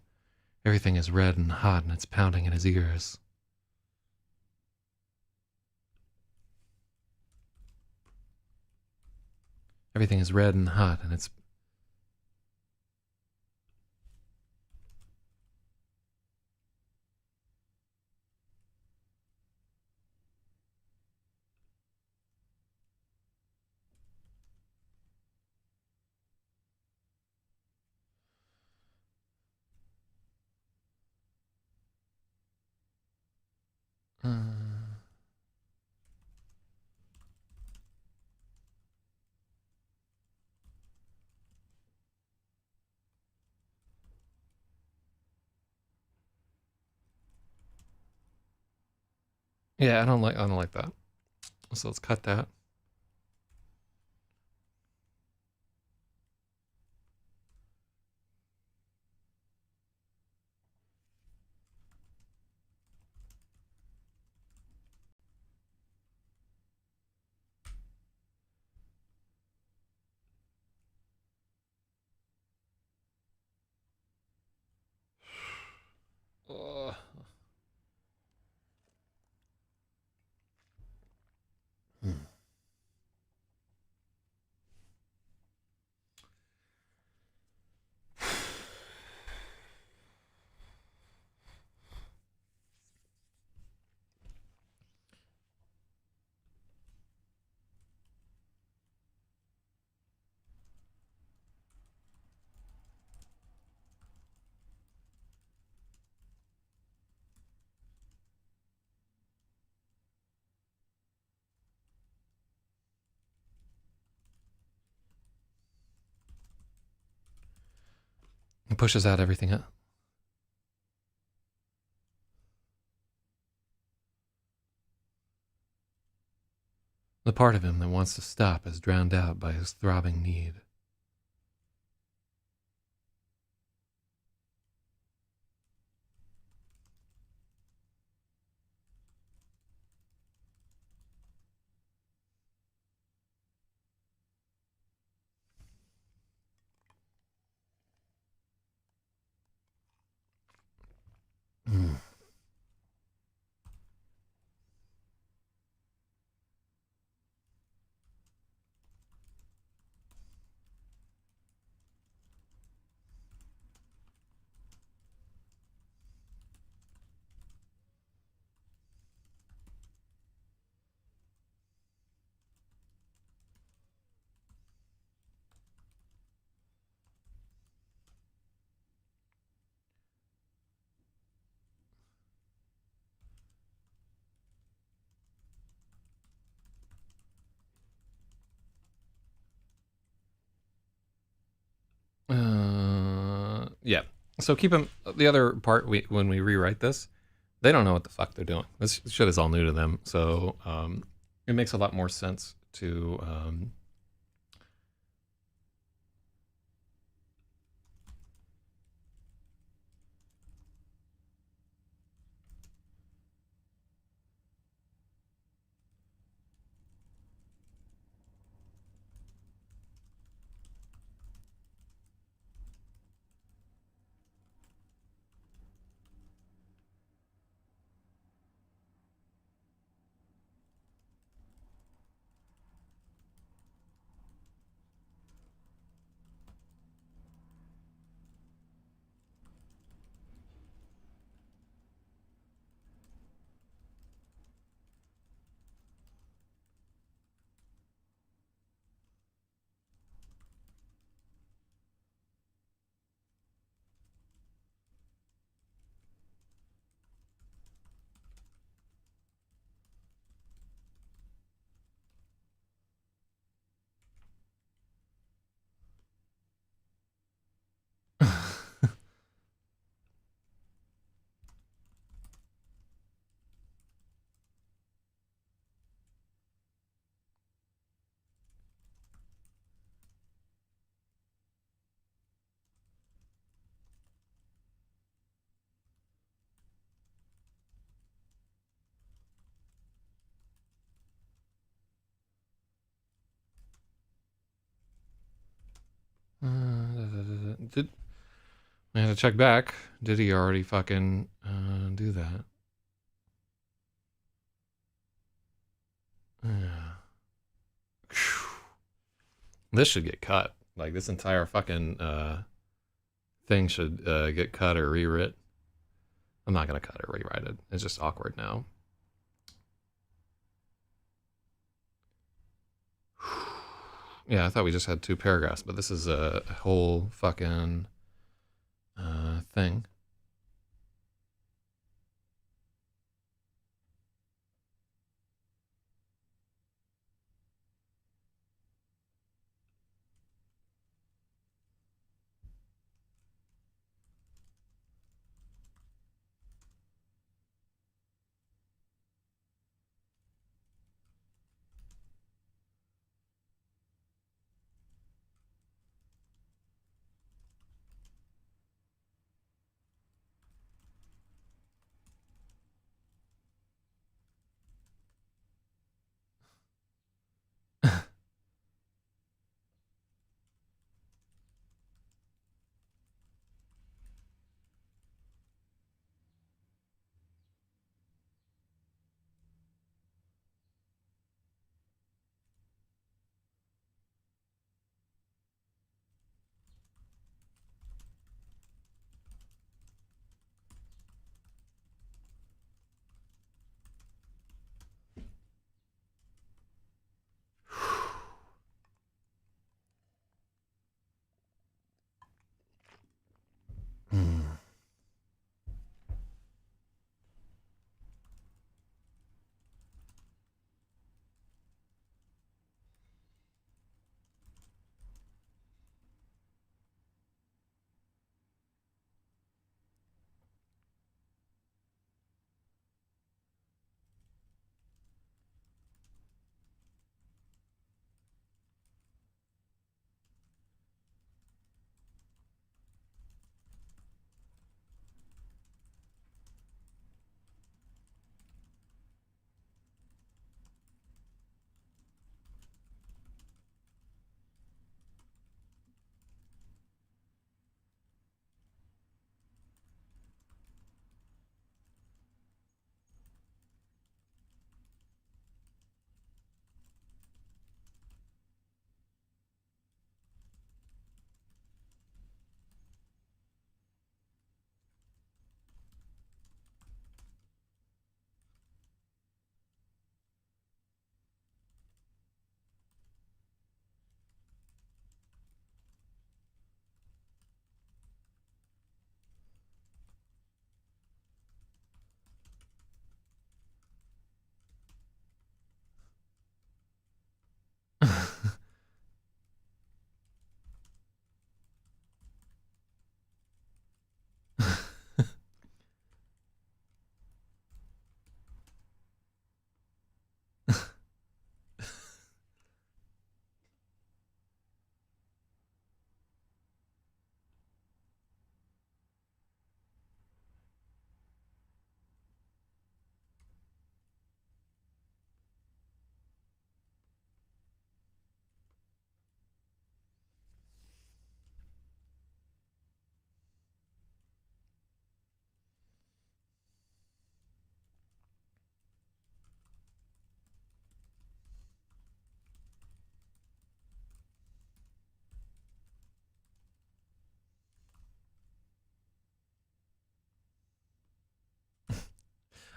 Everything is red and hot and it's pounding in his ears. Everything is red and hot and it's... yeah, I don't like that. So let's cut that. It pushes out everything. The part of him that wants to stop is drowned out by his throbbing need. Yeah. So keep them. The other part, when we rewrite this, they don't know what the fuck they're doing. This shit is all new to them. So it makes a lot more sense to did I had to check back. Did he already fucking do that? Yeah. This should get cut. Like this entire fucking thing should get cut or rewritten. I'm not gonna cut or rewrite it. It's just awkward now. Yeah, I thought we just had 2 paragraphs, but this is a whole fucking thing.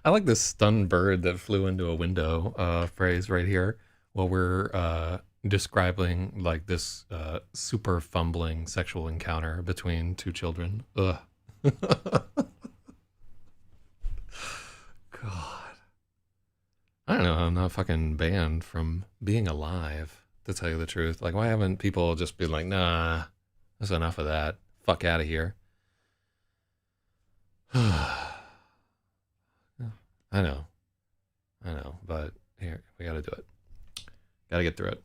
I like this stunned bird that flew into a window phrase right here while we're describing like this super fumbling sexual encounter between 2 children. Ugh. God. I don't know how I'm not fucking banned from being alive, to tell you the truth. Like, why haven't people just been like, nah, that's enough of that. Fuck out of here. I know. I know. But here, we gotta do it. Gotta get through it.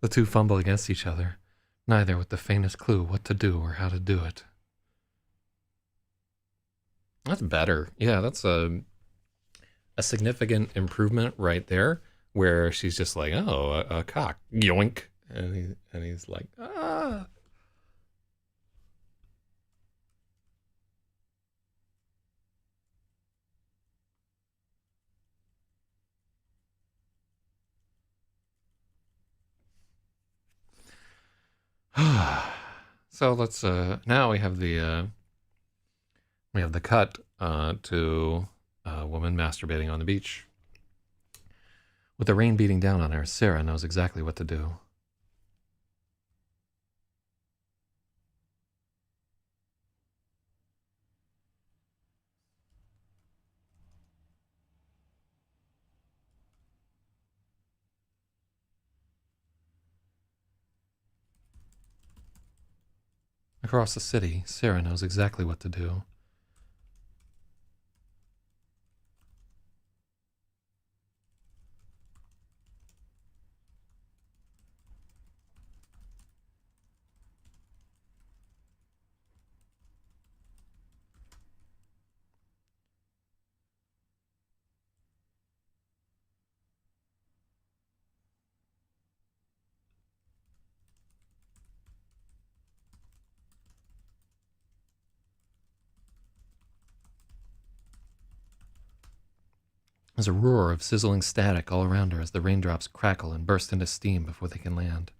The two fumble against each other, neither with the faintest clue what to do or how to do it. That's better. Yeah, that's a significant improvement right there, where she's just like, oh, a cock, yoink, and he's like, ah. So let's now we have the cut to a woman masturbating on the beach. With the rain beating down on her, Sarah knows exactly what to do. Across the city, Sarah knows exactly what to do. There's a roar of sizzling static all around her as the raindrops crackle and burst into steam before they can land.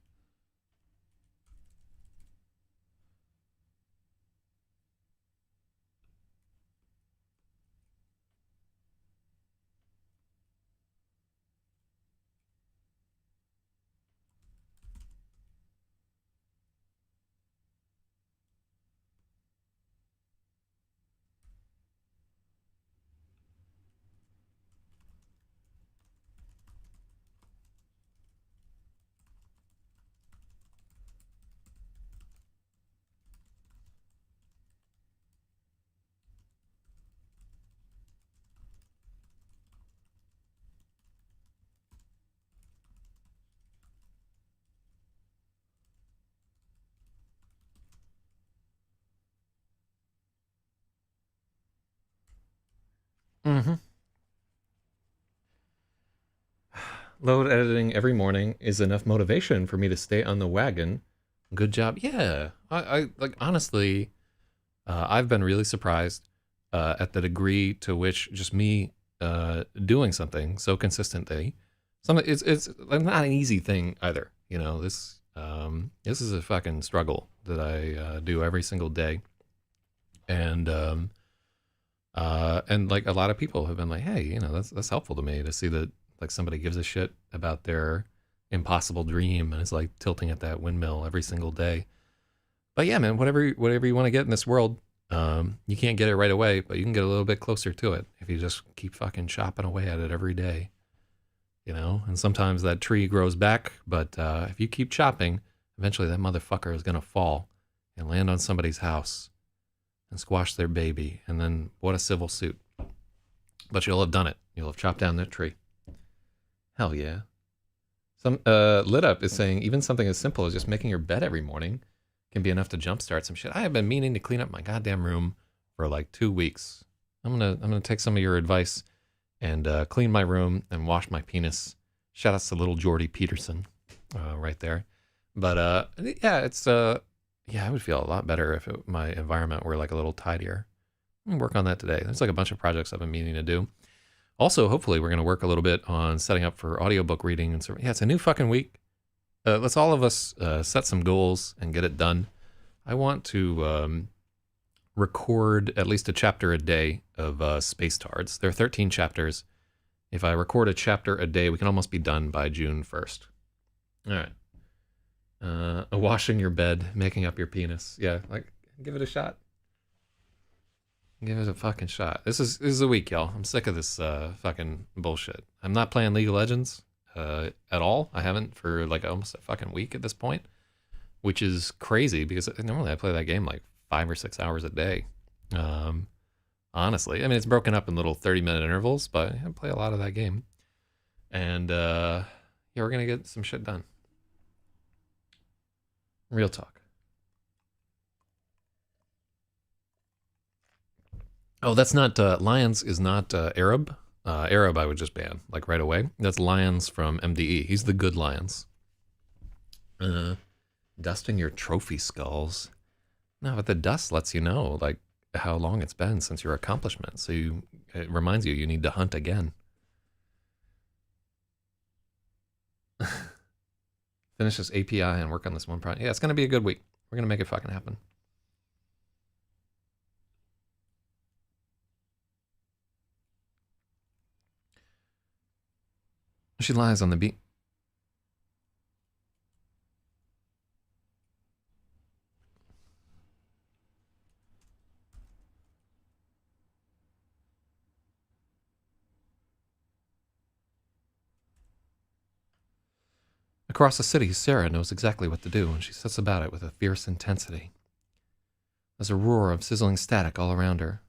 Mm-hmm. Load editing every morning is enough motivation for me to stay on the wagon. Good job. Yeah. I like, honestly, I've been really surprised at the degree to which just me doing something so consistently, something it's like not an easy thing either. You know, this is a fucking struggle that I do every single day, and like a lot of people have been like, hey, you know, that's helpful to me to see that like somebody gives a shit about their impossible dream and is like tilting at that windmill every single day. But yeah, man, whatever you want to get in this world, you can't get it right away, but you can get a little bit closer to it if you just keep fucking chopping away at it every day. You know, and sometimes that tree grows back, but if you keep chopping, eventually that motherfucker is gonna fall and land on somebody's house and squash their baby, and then what a civil suit. But you'll have done it. You'll have chopped down that tree. Hell yeah. Some Lit Up is saying even something as simple as just making your bed every morning can be enough to jumpstart some shit. I have been meaning to clean up my goddamn room for like 2 weeks. I'm gonna take some of your advice and clean my room and wash my penis. Shout out to little Jordy Peterson right there. But yeah, it's yeah, I would feel a lot better if my environment were like a little tidier. I'm gonna work on that today. There's like a bunch of projects I've been meaning to do. Also, hopefully, we're gonna work a little bit on setting up for audiobook reading and so. Yeah, it's a new fucking week. Let's all of us set some goals and get it done. I want to record at least a chapter a day of Space Tards. There are 13 chapters. If I record a chapter a day, we can almost be done by June 1st. All right. Washing your bed, making up your penis. Yeah, like, give it a shot. Give it a fucking shot. This is a week, y'all. I'm sick of this fucking bullshit. I'm not playing League of Legends at all. I haven't for like almost a fucking week at this point, which is crazy because normally I play that game like 5 or 6 hours a day. Honestly, I mean, it's broken up in little 30-minute intervals, but I play a lot of that game. And Yeah, we're gonna get some shit done. Real talk. Oh, that's not Lions is not Arab. Arab I would just ban like right away. That's Lions from MDE. He's the good Lions. Dusting your trophy skulls. No, but the dust lets you know like how long it's been since your accomplishment. So it reminds you need to hunt again. Finish this API and work on this one project. Yeah, it's gonna be a good week. We're gonna make it fucking happen. She lies on the beat. Across the city, Sarah knows exactly what to do, and she sets about it with a fierce intensity. There's a roar of sizzling static all around her.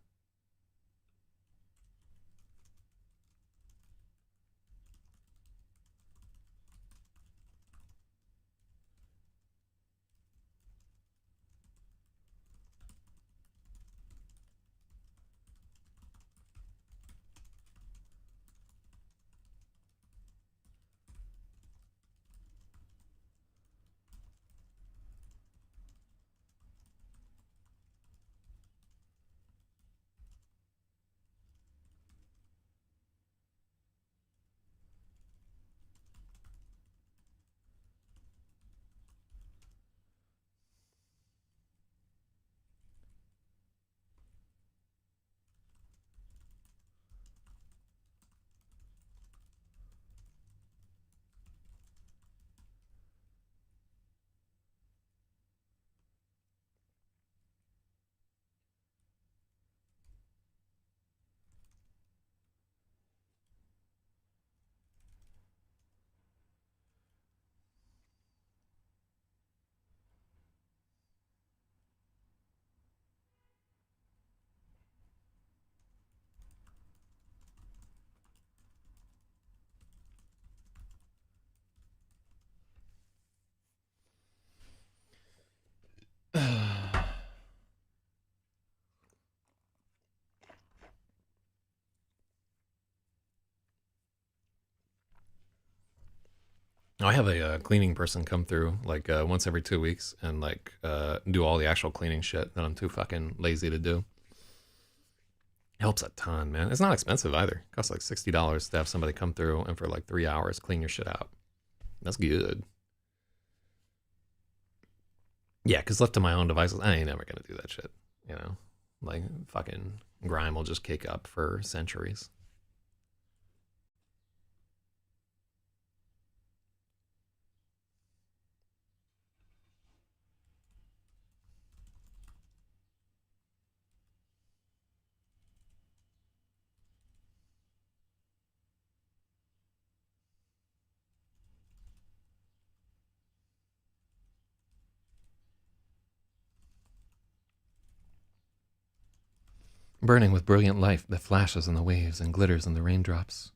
I have a cleaning person come through like once every 2 weeks and like do all the actual cleaning shit that I'm too fucking lazy to do. Helps a ton, man. It's not expensive either. It costs like $60 to have somebody come through and for like 3 hours clean your shit out. That's good. Yeah, because left to my own devices, I ain't never gonna do that shit. You know, like fucking grime will just cake up for centuries. Burning with brilliant light that flashes in the waves and glitters in the raindrops.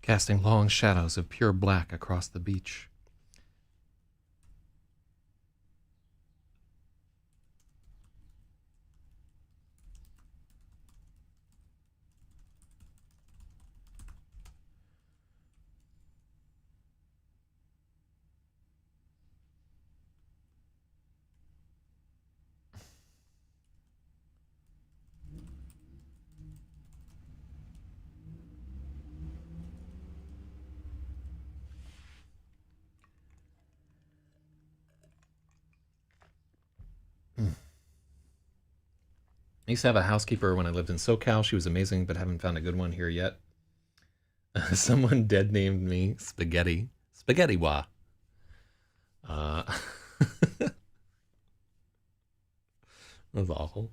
Casting long shadows of pure black across the beach. I used to have a housekeeper when I lived in SoCal. She was amazing, but haven't found a good one here yet. Someone dead named me Spaghetti. Spaghetti Wa. Uh, that was awful.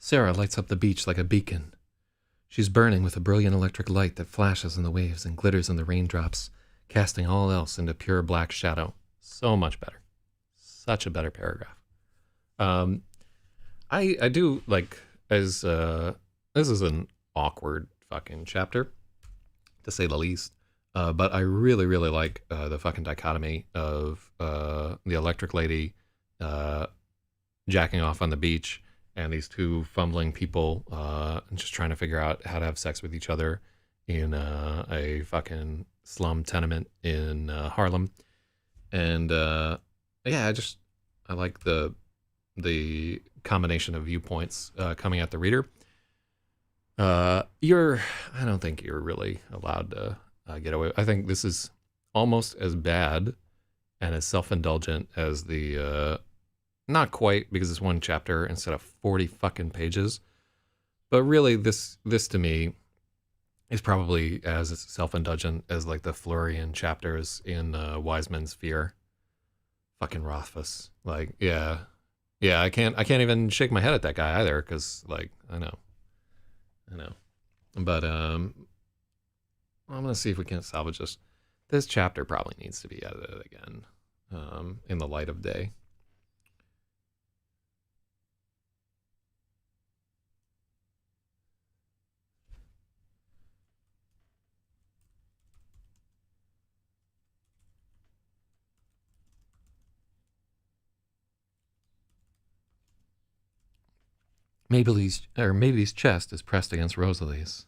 Sarah lights up the beach like a beacon. She's burning with a brilliant electric light that flashes in the waves and glitters in the raindrops, casting all else into pure black shadow. So much better. Such a better paragraph. Um, I do like as this is an awkward fucking chapter, to say the least. But I really like the fucking dichotomy of the electric lady jacking off on the beach and these two fumbling people just trying to figure out how to have sex with each other in a fucking slum tenement in Harlem. And yeah, I like the combination of viewpoints coming at the reader. I don't think you're really allowed to get away. I think this is almost as bad and as self-indulgent as the not quite, because it's one chapter instead of 40 fucking pages. But really, this to me is probably as self-indulgent as like the Florian chapters in Wise Men's Fear. Fucking Rothfuss. Like, yeah. I can't even shake my head at that guy either, because like I know. But I'm gonna see if we can salvage this. This chapter probably needs to be edited again in the light of day. Maybe's chest is pressed against Rosalie's.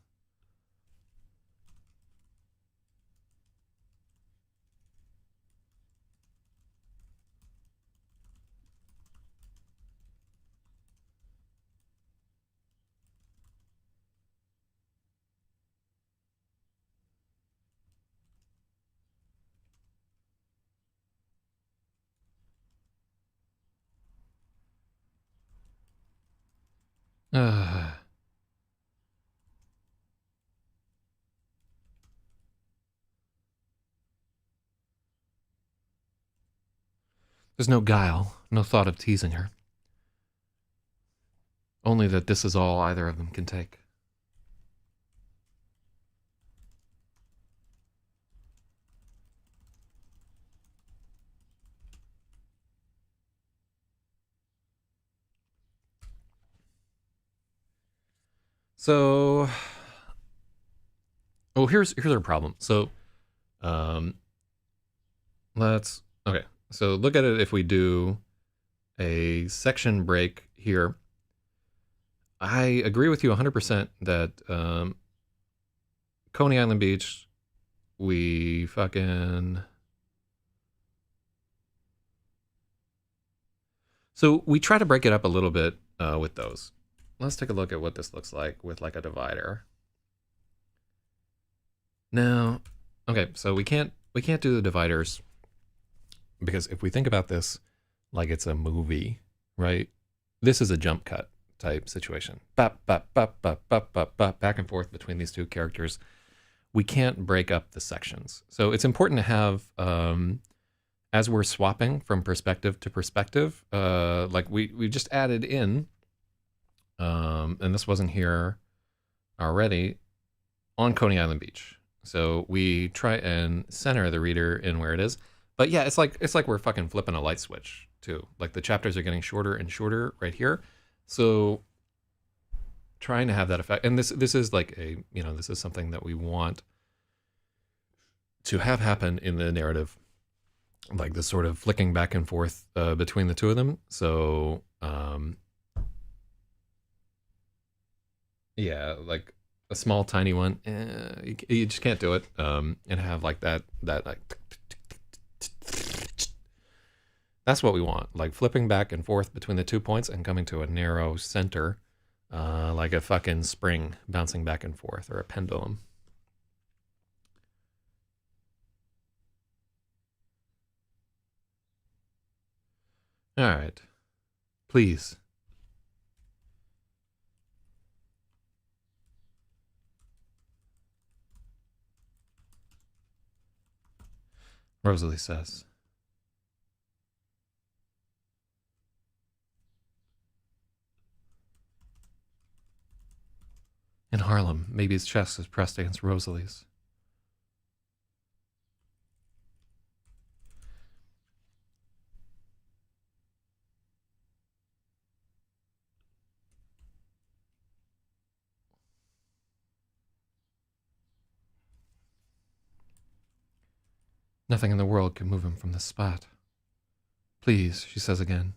There's no guile, no thought of teasing her. Only that this is all either of them can take. So, oh, here's our problem. So, okay. So look at it if we do a section break here. I agree with you 100% that Coney Island Beach, we fucking... So we try to break it up a little bit with those. Let's take a look at what this looks like with like a divider. Now, okay, so we can't do the dividers because if we think about this like it's a movie, right? This is a jump cut type situation. Bop, bop, bop, bop, bop, bop, bop, back and forth between these two characters. We can't break up the sections. So it's important to have, as we're swapping from perspective to perspective, like we just added in, and this wasn't here already, on Coney Island Beach. So we try and center the reader in where it is. But yeah, it's like we're fucking flipping a light switch too. Like the chapters are getting shorter and shorter right here. So trying to have that effect, and this is like a, this is something that we want to have happen in the narrative, like this sort of flicking back and forth between the two of them. So yeah, like a small tiny one, you just can't do it. And have like that like that's what we want, like flipping back and forth between the 2 points and coming to a narrow center, like a fucking spring bouncing back and forth, or a pendulum. All right, please. Rosalie says. In Harlem, maybe his chest is pressed against Rosalie's. Nothing in the world can move him from this spot. Please, she says again.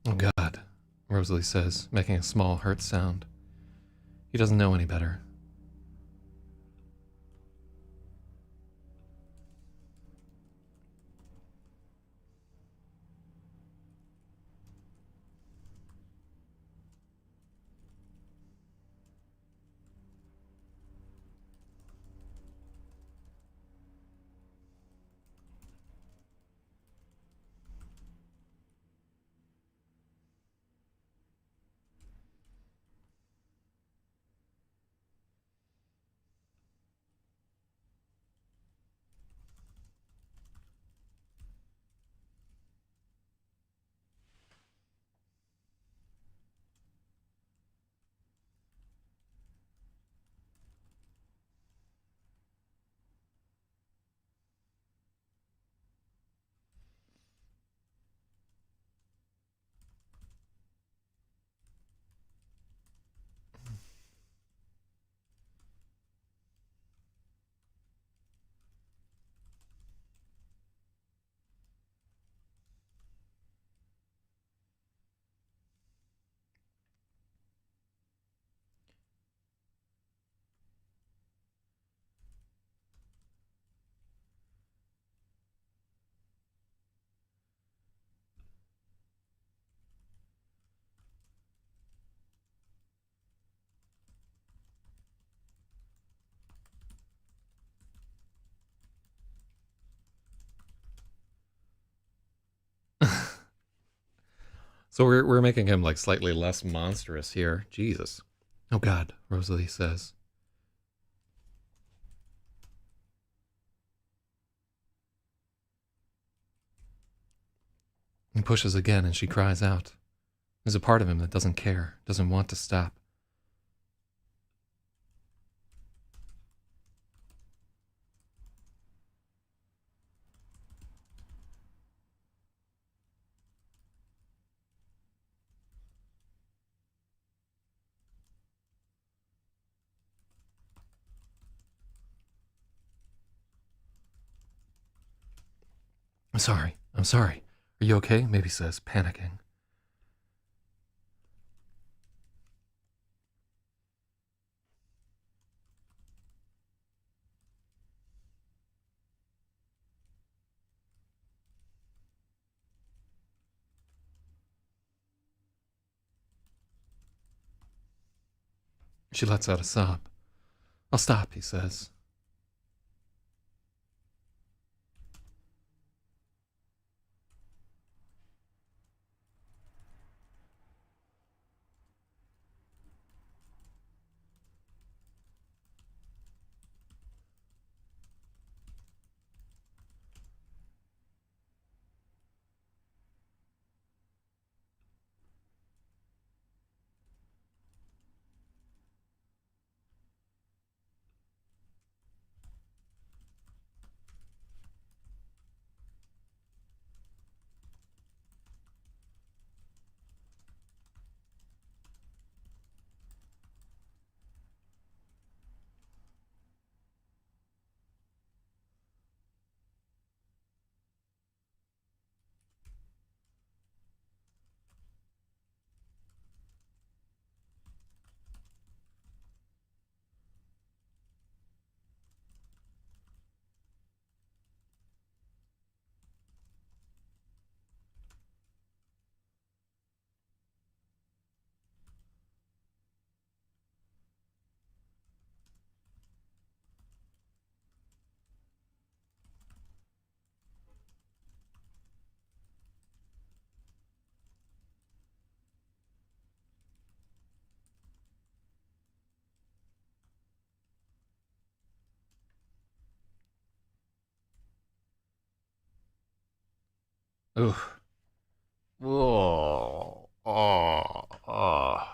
Oh God, Rosalie says, making a small hurt sound. He doesn't know any better. So we're making him like slightly less monstrous here. Jesus. Oh God, Rosalie says. He pushes again and she cries out. There's a part of him that doesn't care, doesn't want to stop. I'm sorry. I'm sorry. Are you okay? Maybe says, panicking. She lets out a sob. I'll stop, he says. Ooh. Whoa. Oh.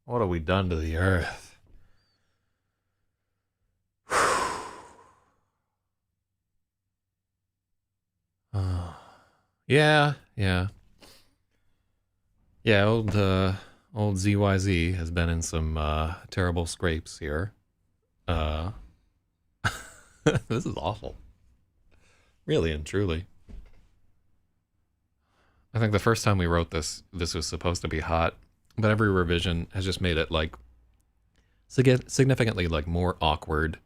What have we done to the earth? Oh. Yeah, yeah. Yeah, old ZYZ has been in some terrible scrapes here. Uh this is awful. Really and truly. I think the first time we wrote this was supposed to be hot, but every revision has just made it like significantly like more awkward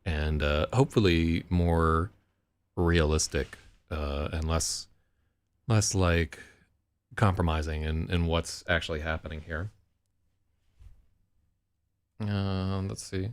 and hopefully more realistic and less like compromising in what's actually happening here. Let's see.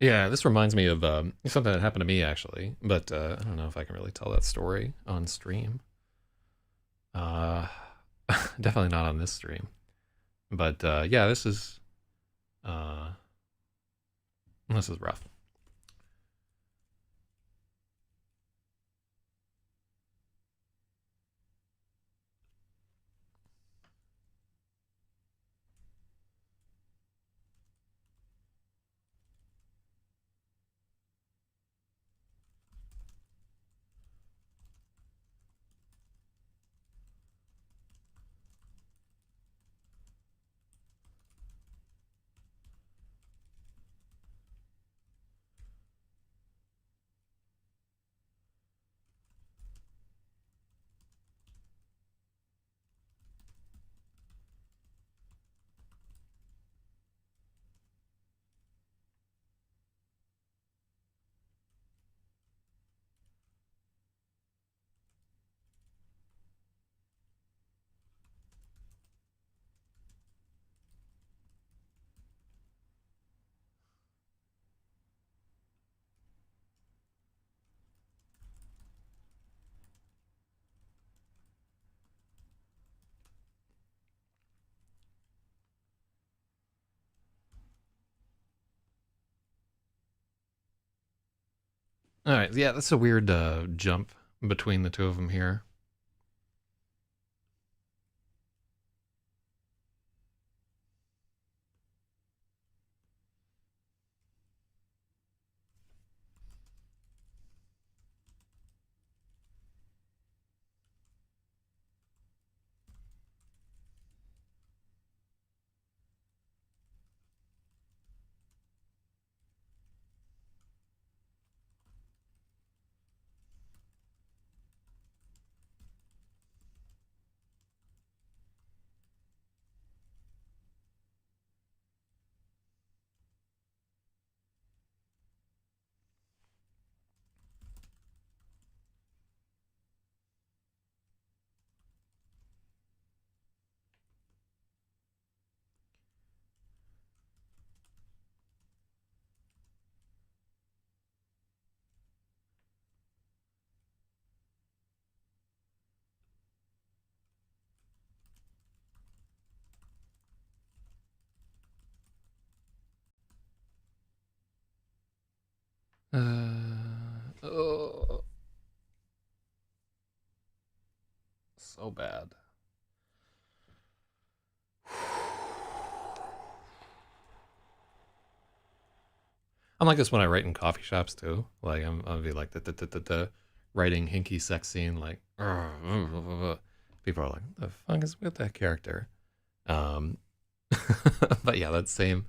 Yeah, this reminds me of something that happened to me actually, but I don't know if I can really tell that story on stream. Uh, definitely not on this stream. But yeah, uh, this is rough. All right, yeah, that's a weird jump between the two of them here. Oh, so bad. I'm like this when I write in coffee shops too. Like I'll be like the writing hinky sex scene. Like people are like, what the fuck is with that character? Um, but yeah, that same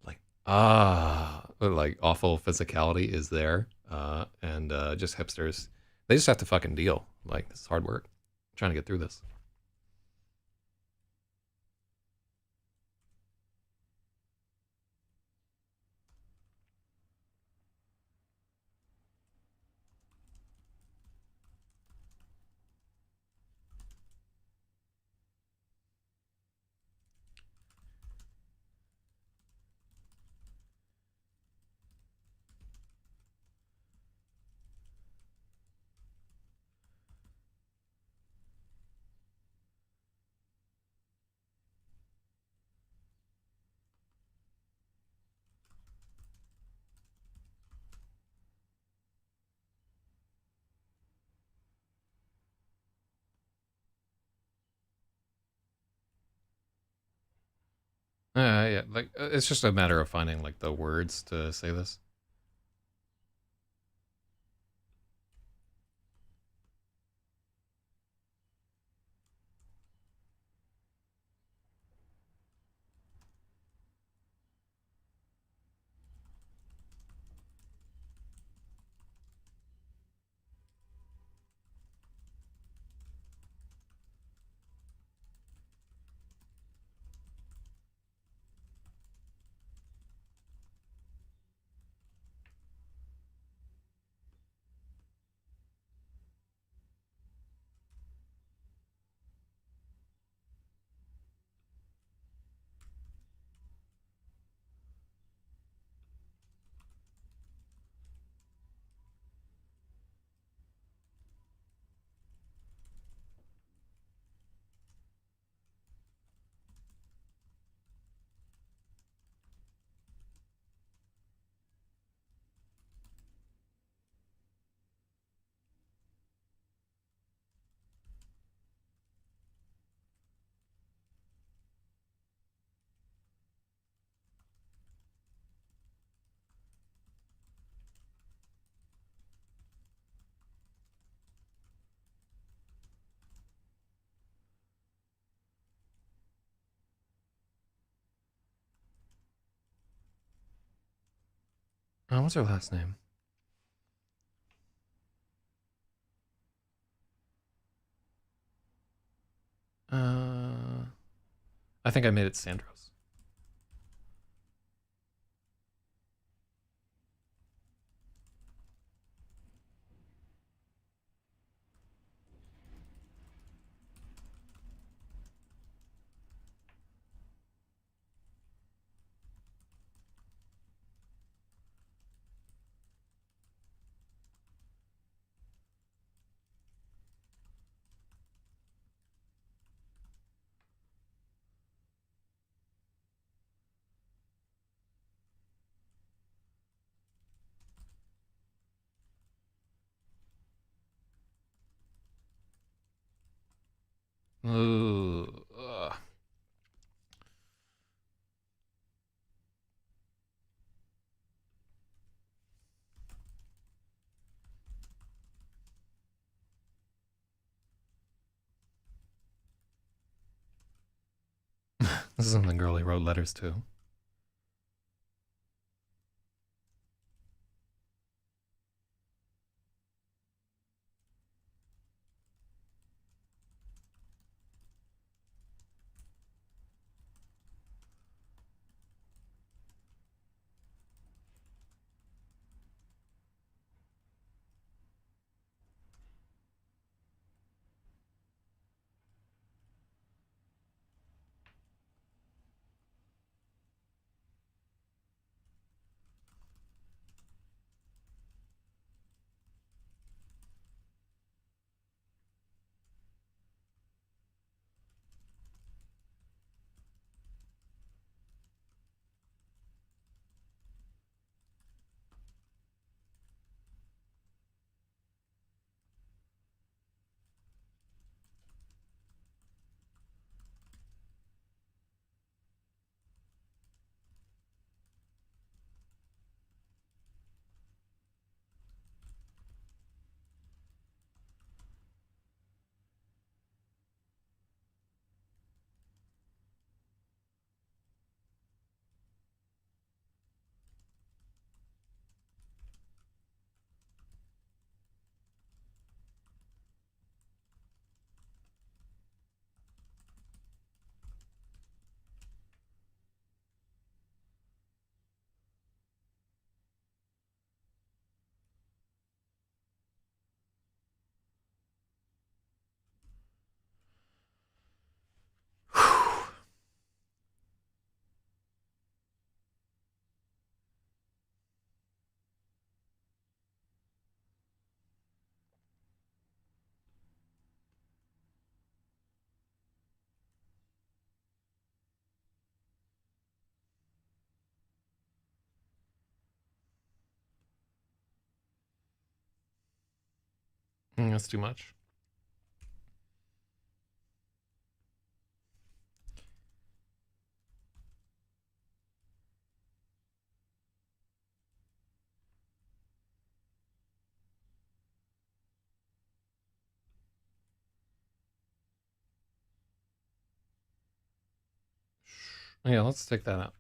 like like awful physicality is there. And just hipsters, they just have to fucking deal. Like this is hard work. I'm trying to get through this. Yeah, like it's just a matter of finding like the words to say this. Oh, what's her last name? Uh, I think I made it Sandros. Ugh. This isn't the girl he wrote letters to. That's too much. Yeah, let's take that out.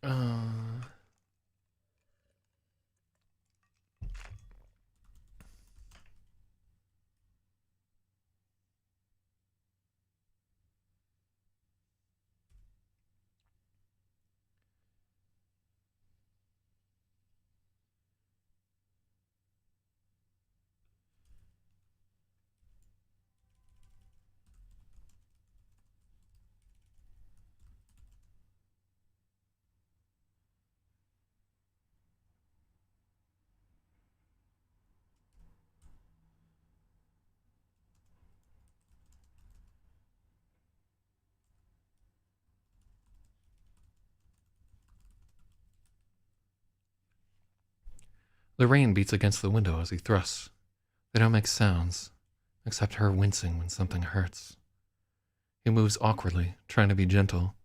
Uh, the rain beats against the window as he thrusts. They don't make sounds, except her wincing when something hurts. He moves awkwardly, trying to be gentle.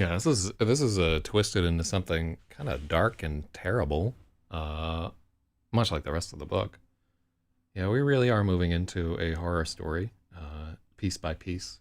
Yeah, this is twisted into something kind of dark and terrible, uh, much like the rest of the book. Yeah, we really are moving into a horror story, piece by piece.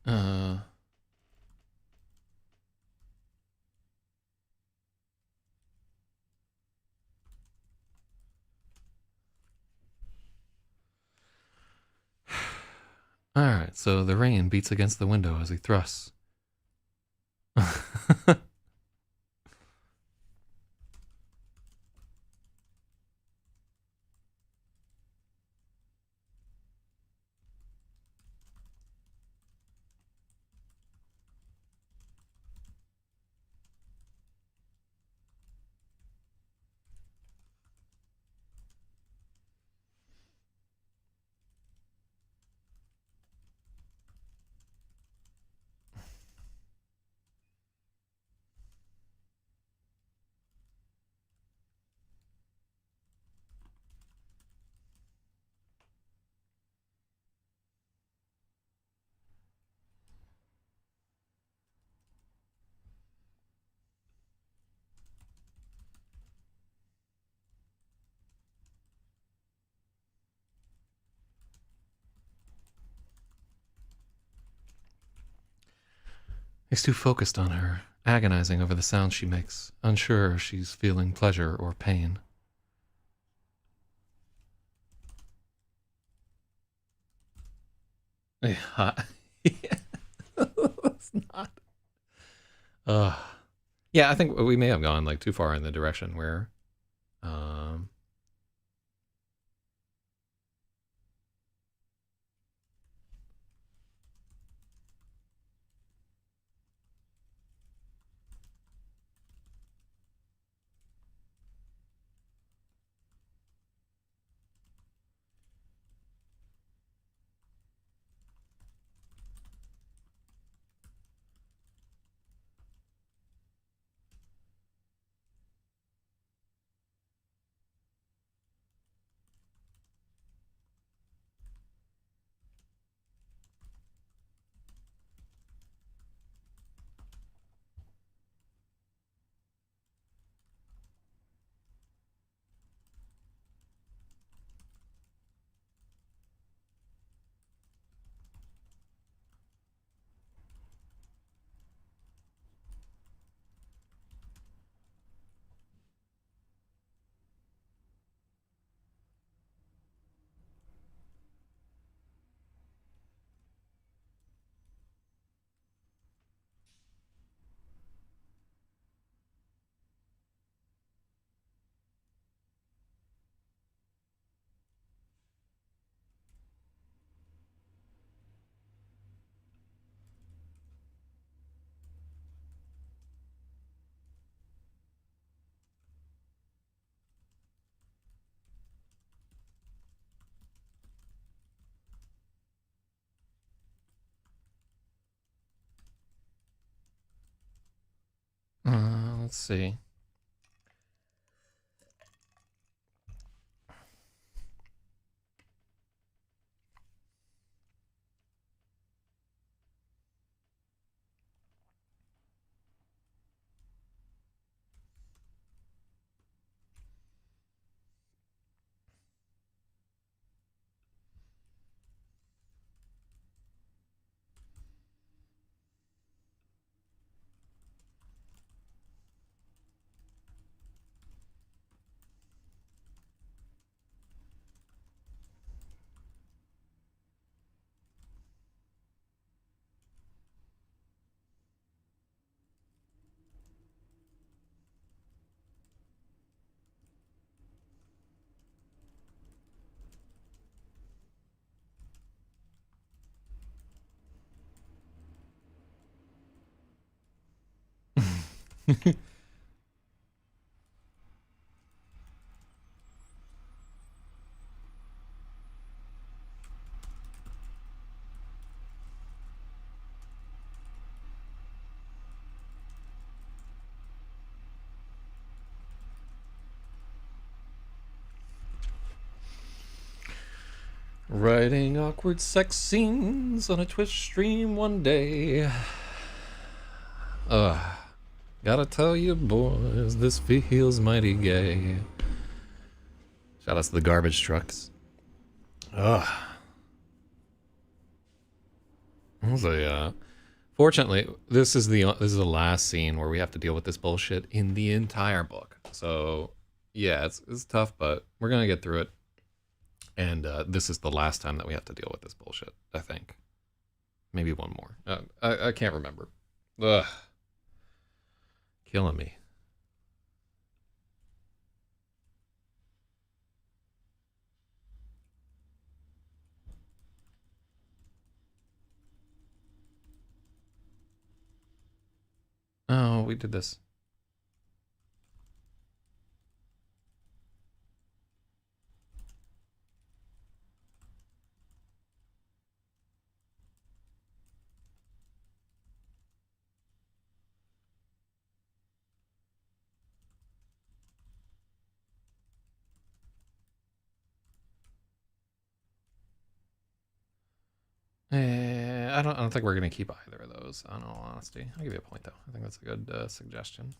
uh, all right, so the rain beats against the window as he thrusts. He's too focused on her, agonizing over the sounds she makes, unsure if she's feeling pleasure or pain. Yeah. It's not. Uh, yeah, I think we may have gone like too far in the direction where, um, let's see. Writing awkward sex scenes on a Twitch stream one day. Ugh. Gotta tell you, boys, this feels mighty gay. Shout out to the garbage trucks. Ugh. Fortunately, this is the last scene where we have to deal with this bullshit in the entire book. So, yeah, it's tough, but we're gonna get through it. And this is the last time that we have to deal with this bullshit. I think. Maybe one more. I can't remember. Ugh. Killing me. Oh, we did this. I don't think we're gonna keep either of those. In all honesty, I'll give you a point though. I think that's a good suggestion.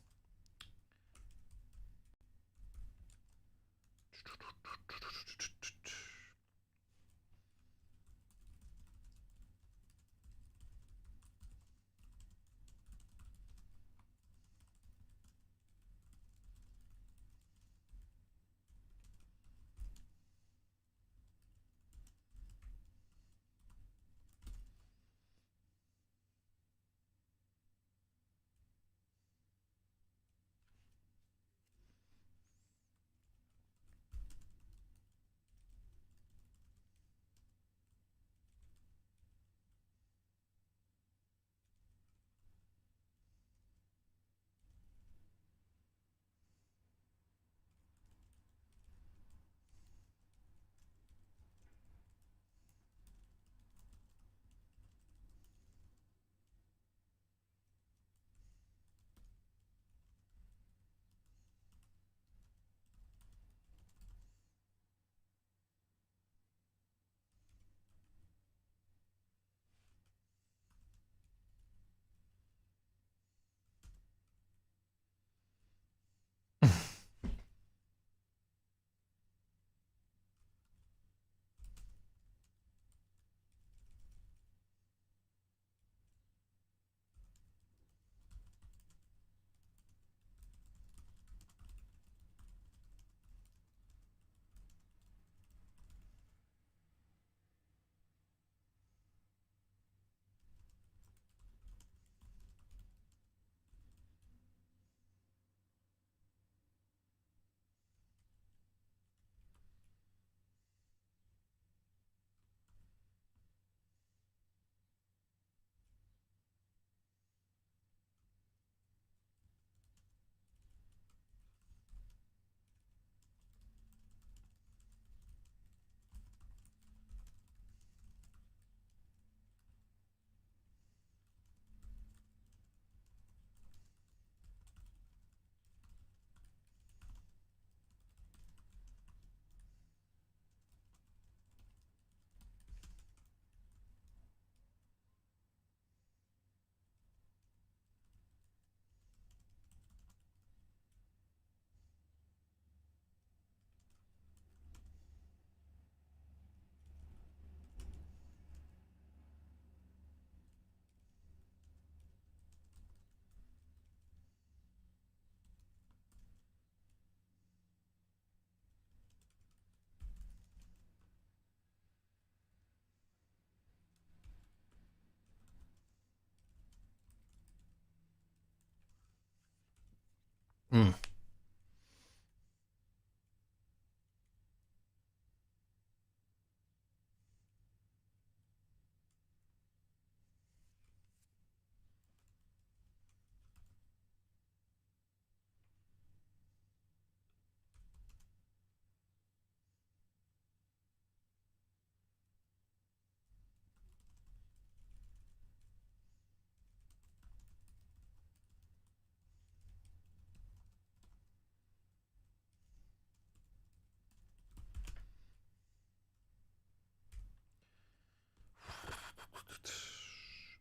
Mm.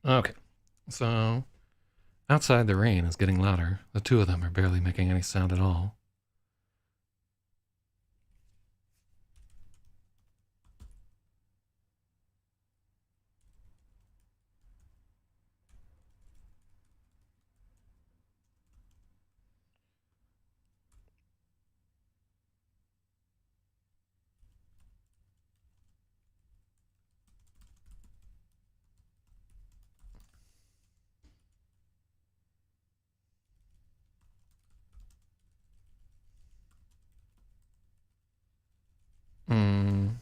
Okay, so outside the rain is getting louder. The two of them are barely making any sound at all. Mm.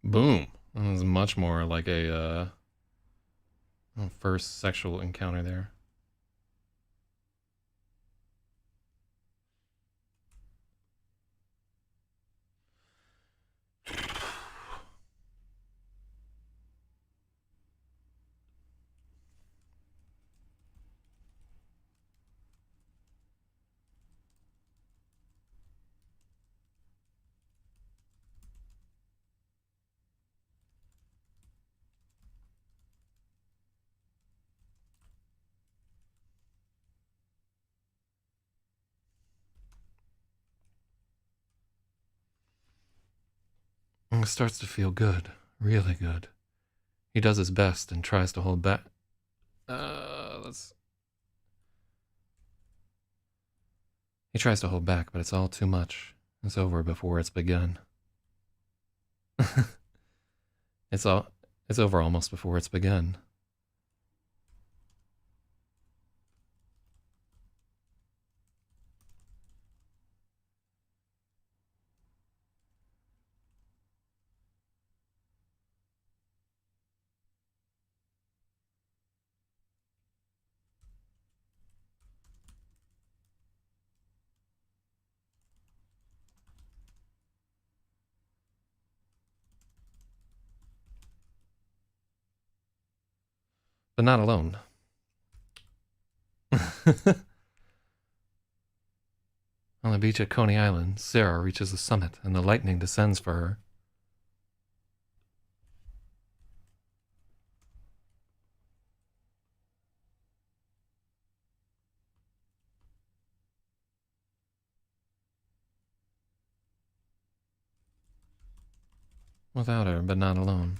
Boom. That was much more like a first sexual encounter there. It starts to feel good, really good. He does his best and tries to hold back. Let's. He tries to hold back, but it's all too much. It's over before it's begun. it's all. It's over almost before it's begun. But not alone. On the beach at Coney Island, Sarah reaches the summit and the lightning descends for her. Without her, but not alone.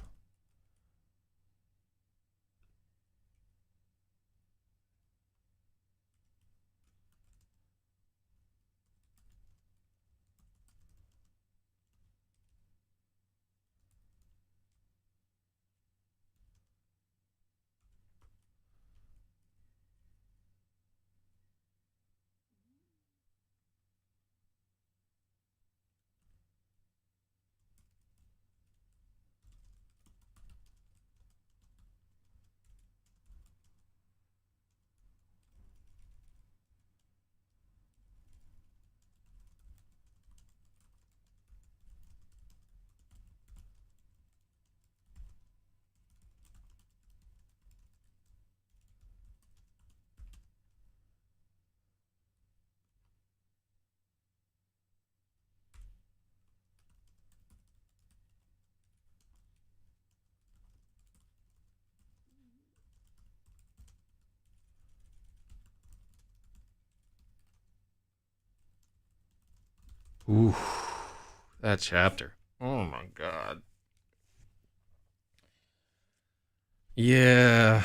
Ooh, that chapter. Oh my god. Yeah,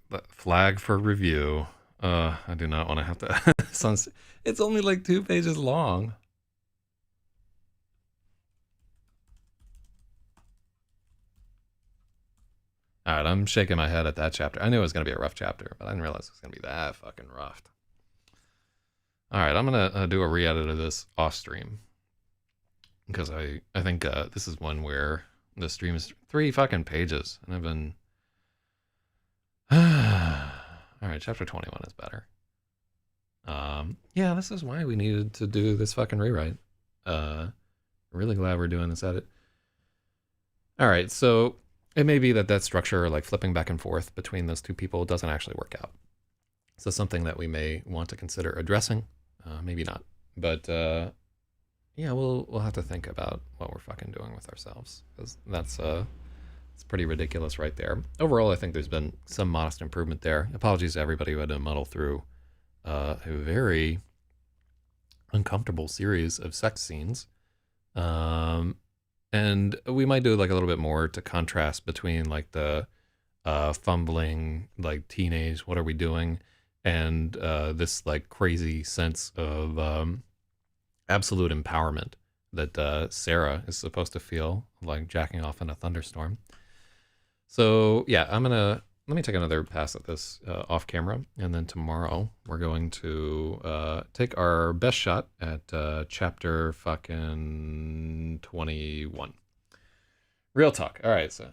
that flag for review. I do not want to have to. It's only like 2 pages long. All right, I'm shaking my head at that chapter. I knew it was gonna be a rough chapter, but I didn't realize it was gonna be that fucking rough. All right, I'm gonna do a re-edit of this off stream because I think this is one where the stream is 3 fucking pages, and I've been. All right, chapter 21 is better. Yeah, this is why we needed to do this fucking rewrite. Really glad we're doing this edit. All right, so it may be that structure, like flipping back and forth between those 2 people, doesn't actually work out. So something that we may want to consider addressing, maybe not. But yeah, we'll have to think about what we're fucking doing with ourselves, because that's it's pretty ridiculous right there. Overall, I think there's been some modest improvement there. Apologies to everybody who had to muddle through a very uncomfortable series of sex scenes. And we might do like a little bit more to contrast between like the fumbling, like teenage, what are we doing? And this like crazy sense of absolute empowerment that Sarah is supposed to feel, like jacking off in a thunderstorm. So yeah, let me take another pass at this off camera, and then tomorrow we're going to take our best shot at chapter fucking 21. Real talk. All right, so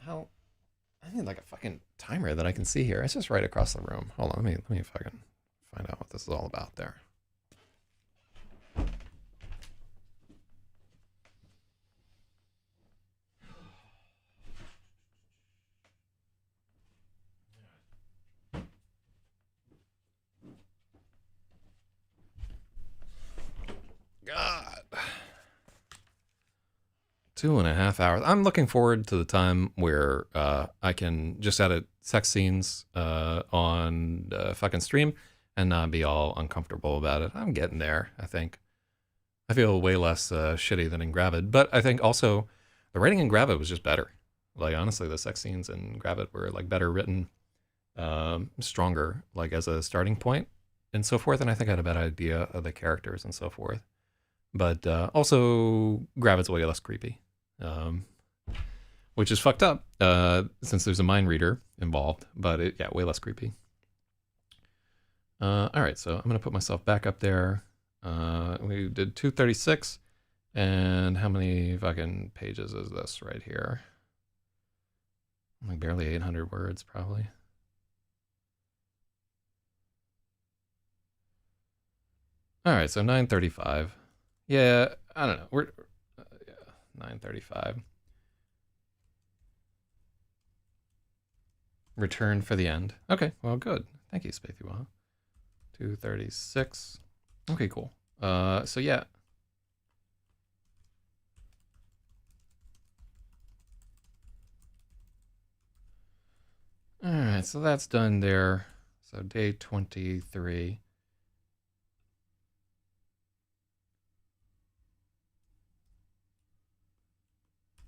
I need like a fucking timer that I can see here. It's just right across the room. Hold on, let me fucking find out what this is all about there. God. 2.5 hours. I'm looking forward to the time where I can just edit sex scenes on fucking stream and not be all uncomfortable about it. I'm getting there, I think. I feel way less shitty than in Gravid, but I think also the writing in Gravid was just better. Like honestly, the sex scenes in Gravid were like better written, stronger, like as a starting point and so forth. And I think I had a better idea of the characters and so forth. But also, Gravid's way less creepy, which is fucked up since there's a mind reader involved. But yeah, way less creepy. All right, so I'm gonna put myself back up there. We did 236, and how many fucking pages is this right here? Like barely 800 words, probably. All right, so 935. Yeah, I don't know. We're yeah, 935. Return for the end. Okay, well, good. Thank you, Spathywa. 236. Okay, cool. So yeah. All right, so that's done there. So day 23.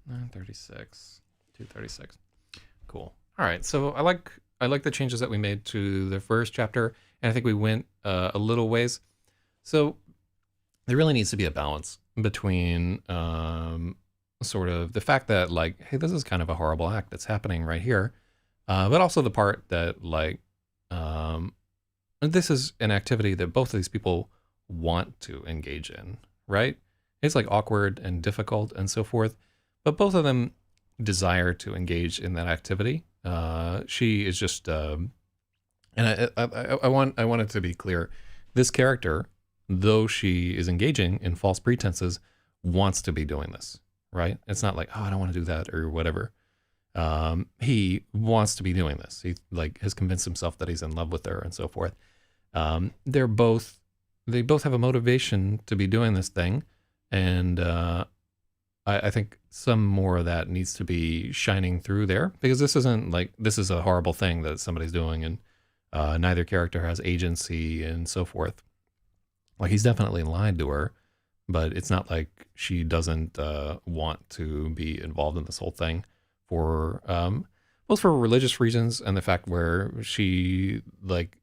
936, 236. Cool. All right. So I like the changes that we made to the first chapter, and I think we went a little ways. So there really needs to be a balance between sort of the fact that like, hey, this is kind of a horrible act that's happening right here, but also the part that like this is an activity that both of these people want to engage in, right? It's like awkward and difficult and so forth. But both of them desire to engage in that activity. She is just, and I want it to be clear. This character, though she is engaging in false pretenses, wants to be doing this, right? It's not like, oh, I don't want to do that or whatever. He wants to be doing this. He like has convinced himself that he's in love with her and so forth. They both have a motivation to be doing this thing, and I think some more of that needs to be shining through there, because this isn't like, this is a horrible thing that somebody's doing, and neither character has agency and so forth. Like, he's definitely lied to her, but it's not like she doesn't want to be involved in this whole thing for both for religious reasons and the fact where she like.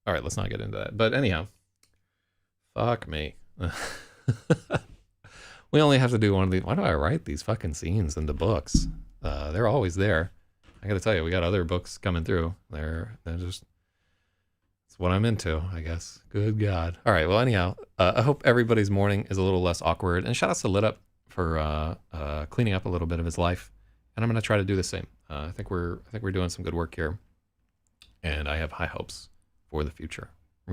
All right, let's not get into that. But anyhow, fuck me. We only have to do one of these. Why do I write these fucking scenes into books? They're always there. I gotta tell you, we got other books coming through. They're just, it's what I'm into, I guess. Good God. All right, well, anyhow, I hope everybody's morning is a little less awkward. And shout outs to Lit Up for cleaning up a little bit of his life. And I'm gonna try to do the same. I think we're doing some good work here. And I have high hopes for the future.